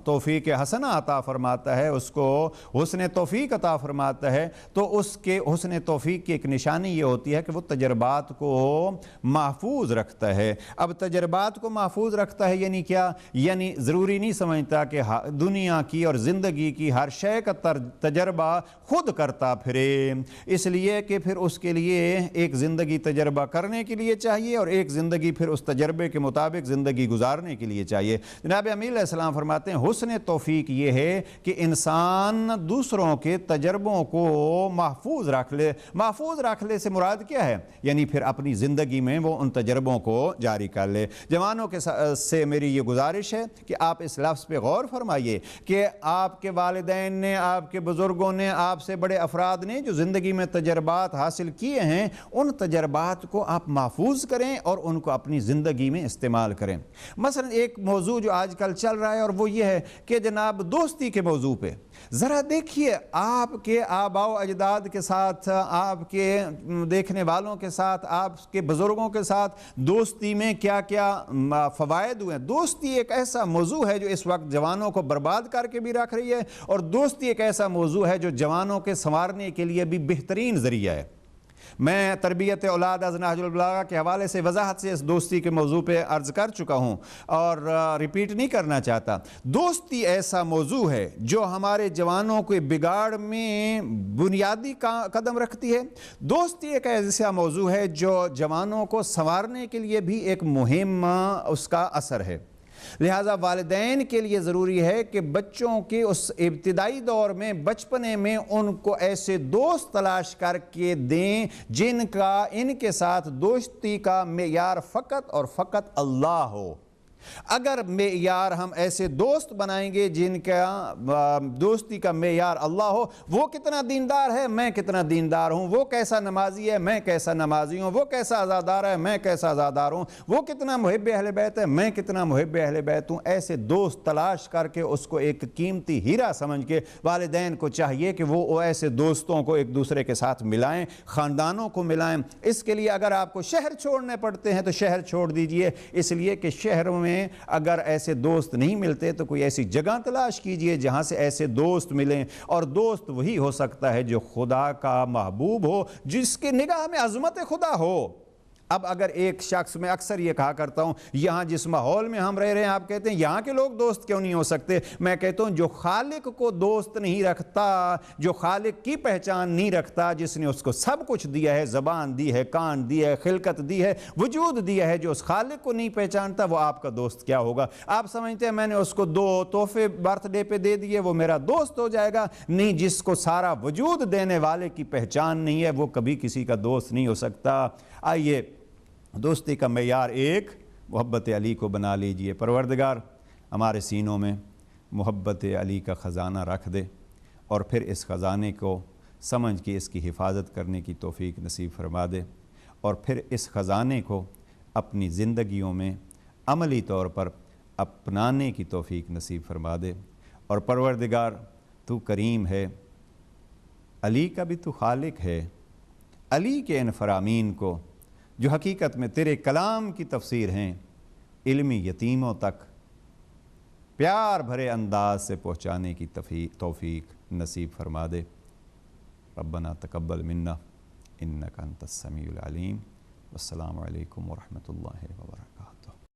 توفیق حسنہ عطا فرماتا ہے، اس کو حسن توفیق عطا فرماتا ہے، تو اس کے حسن توفیق کی ایک نشانی یہ ہوتی ہے کہ وہ تجربات کو محفوظ رکھتا ہے۔ اب تجربات کو محفوظ رکھتا ہے یعنی کیا؟ یعنی ضروری نہیں سمجھتا کہ دنیا کی اور زندگی کی ہر شے کا تجربہ خود کرتا پھرے، اس لیے کہ پھر اس کے لیے ایک زندگی تجربہ کرنے کے لیے چاہیے اور ایک زندگی پھر اس تجربے کے مطابق زندگی گزارنے کے لیے چاہیے۔ جناب امیر علیہ السلام فرماتے ہیں حسن توفیق یہ ہے کہ انسان دوسروں کے تجربوں کو محفوظ رکھ لے۔ محفوظ رکھ لے سے مراد کیا ہے؟ یعنی پھر اپنی زندگی میں وہ ان تجربوں کو جاری کر لے۔ جوانوں کے سے میری یہ گزارش ہے کہ آپ اس لفظ پہ غور فرمائیے کہ آپ کے والدین نے، آپ کے بزرگوں نے، آپ سے بڑے افراد نے جو زندگی میں تجربات حاصل کیے ہیں، ان تجربات کو آپ محفوظ کریں اور ان کو اپنی زندگی میں استعمال کریں۔ مثلا ایک موضوع جو آج کل چل رہا ہے اور وہ یہ ہے کہ جناب دوستی کے موضوع پہ ذرا دیکھیے آپ کے آباء و اجداد کے ساتھ، آپ کے دیکھنے والوں کے ساتھ، آپ کے بزرگوں کے ساتھ دوستی میں کیا کیا فوائد ہوئے ہیں۔ دوستی ایک ایسا موضوع ہے جو اس وقت جوانوں کو برباد کر کے بھی رکھ رہی ہے، اور دوستی ایک ایسا موضوع ہے جو جوانوں کے سنوارنے کے لیے بھی بہترین ذریعہ ہے۔ میں تربیت اولاد از نہج البلاغہ کے حوالے سے وضاحت سے اس دوستی کے موضوع پہ عرض کر چکا ہوں اور ریپیٹ نہیں کرنا چاہتا۔ دوستی ایسا موضوع ہے جو ہمارے جوانوں کے بگاڑ میں بنیادی قدم رکھتی ہے۔ دوستی ایک ایسا موضوع ہے جو جوانوں کو سنوارنے کے لیے بھی ایک مہم اس کا اثر ہے۔ لہٰذا والدین کے لیے ضروری ہے کہ بچوں کے اس ابتدائی دور میں بچپنے میں ان کو ایسے دوست تلاش کر کے دیں جن کا ان کے ساتھ دوستی کا معیار فقط اور فقط اللہ ہو۔ اگر معیار ہم ایسے دوست بنائیں گے جن کا دوستی کا معیار اللہ ہو، وہ کتنا دیندار ہے میں کتنا دیندار ہوں، وہ کیسا نمازی ہے میں کیسا نمازی ہوں، وہ کیسا عزادار ہے میں کیسا عزادار ہوں، وہ کتنا محب اہل بیت ہے میں کتنا محب اہل بیت ہوں، ایسے دوست تلاش کر کے اس کو ایک قیمتی ہیرا سمجھ کے والدین کو چاہیے کہ وہ ایسے دوستوں کو ایک دوسرے کے ساتھ ملائیں، خاندانوں کو ملائیں۔ اس کے لیے اگر آپ کو شہر چھوڑنے پڑتے ہیں تو شہر چھوڑ دیجئے، اس لیے کہ شہروں میں اگر ایسے دوست نہیں ملتے تو کوئی ایسی جگہ تلاش کیجئے جہاں سے ایسے دوست ملیں، اور دوست وہی ہو سکتا ہے جو خدا کا محبوب ہو، جس کی نگاہ میں عظمت خدا ہو۔ اب اگر ایک شخص، میں اکثر یہ کہا کرتا ہوں، یہاں جس ماحول میں ہم رہ رہے ہیں آپ کہتے ہیں یہاں کے لوگ دوست کیوں نہیں ہو سکتے، میں کہتا ہوں جو خالق کو دوست نہیں رکھتا، جو خالق کی پہچان نہیں رکھتا، جس نے اس کو سب کچھ دیا ہے، زبان دی ہے، کان دی ہے، خلقت دی ہے، وجود دیا ہے، جو اس خالق کو نہیں پہچانتا وہ آپ کا دوست کیا ہوگا؟ آپ سمجھتے ہیں میں نے اس کو 2 تحفے برتھ ڈے پہ دے دیے وہ میرا دوست ہو جائے گا؟ نہیں، جس کو سارا وجود دینے والے کی پہچان نہیں ہے وہ کبھی کسی کا دوست نہیں ہو سکتا۔ آئیے دوستی کا معیار ایک محبت علی کو بنا لیجئے۔ پروردگار ہمارے سینوں میں محبت علی کا خزانہ رکھ دے، اور پھر اس خزانے کو سمجھ کے اس کی حفاظت کرنے کی توفیق نصیب فرما دے، اور پھر اس خزانے کو اپنی زندگیوں میں عملی طور پر اپنانے کی توفیق نصیب فرما دے۔ اور پروردگار تو کریم ہے، علی کا بھی تو خالق ہے، علی کے ان فرامین کو جو حقیقت میں تیرے کلام کی تفسیر ہیں، علمی یتیموں تک پیار بھرے انداز سے پہنچانے کی توفیق نصیب فرما دے۔ ربنا تقبل منا انک انت السمیع العلیم، والسلام علیکم ورحمۃ اللہ وبرکاتہ۔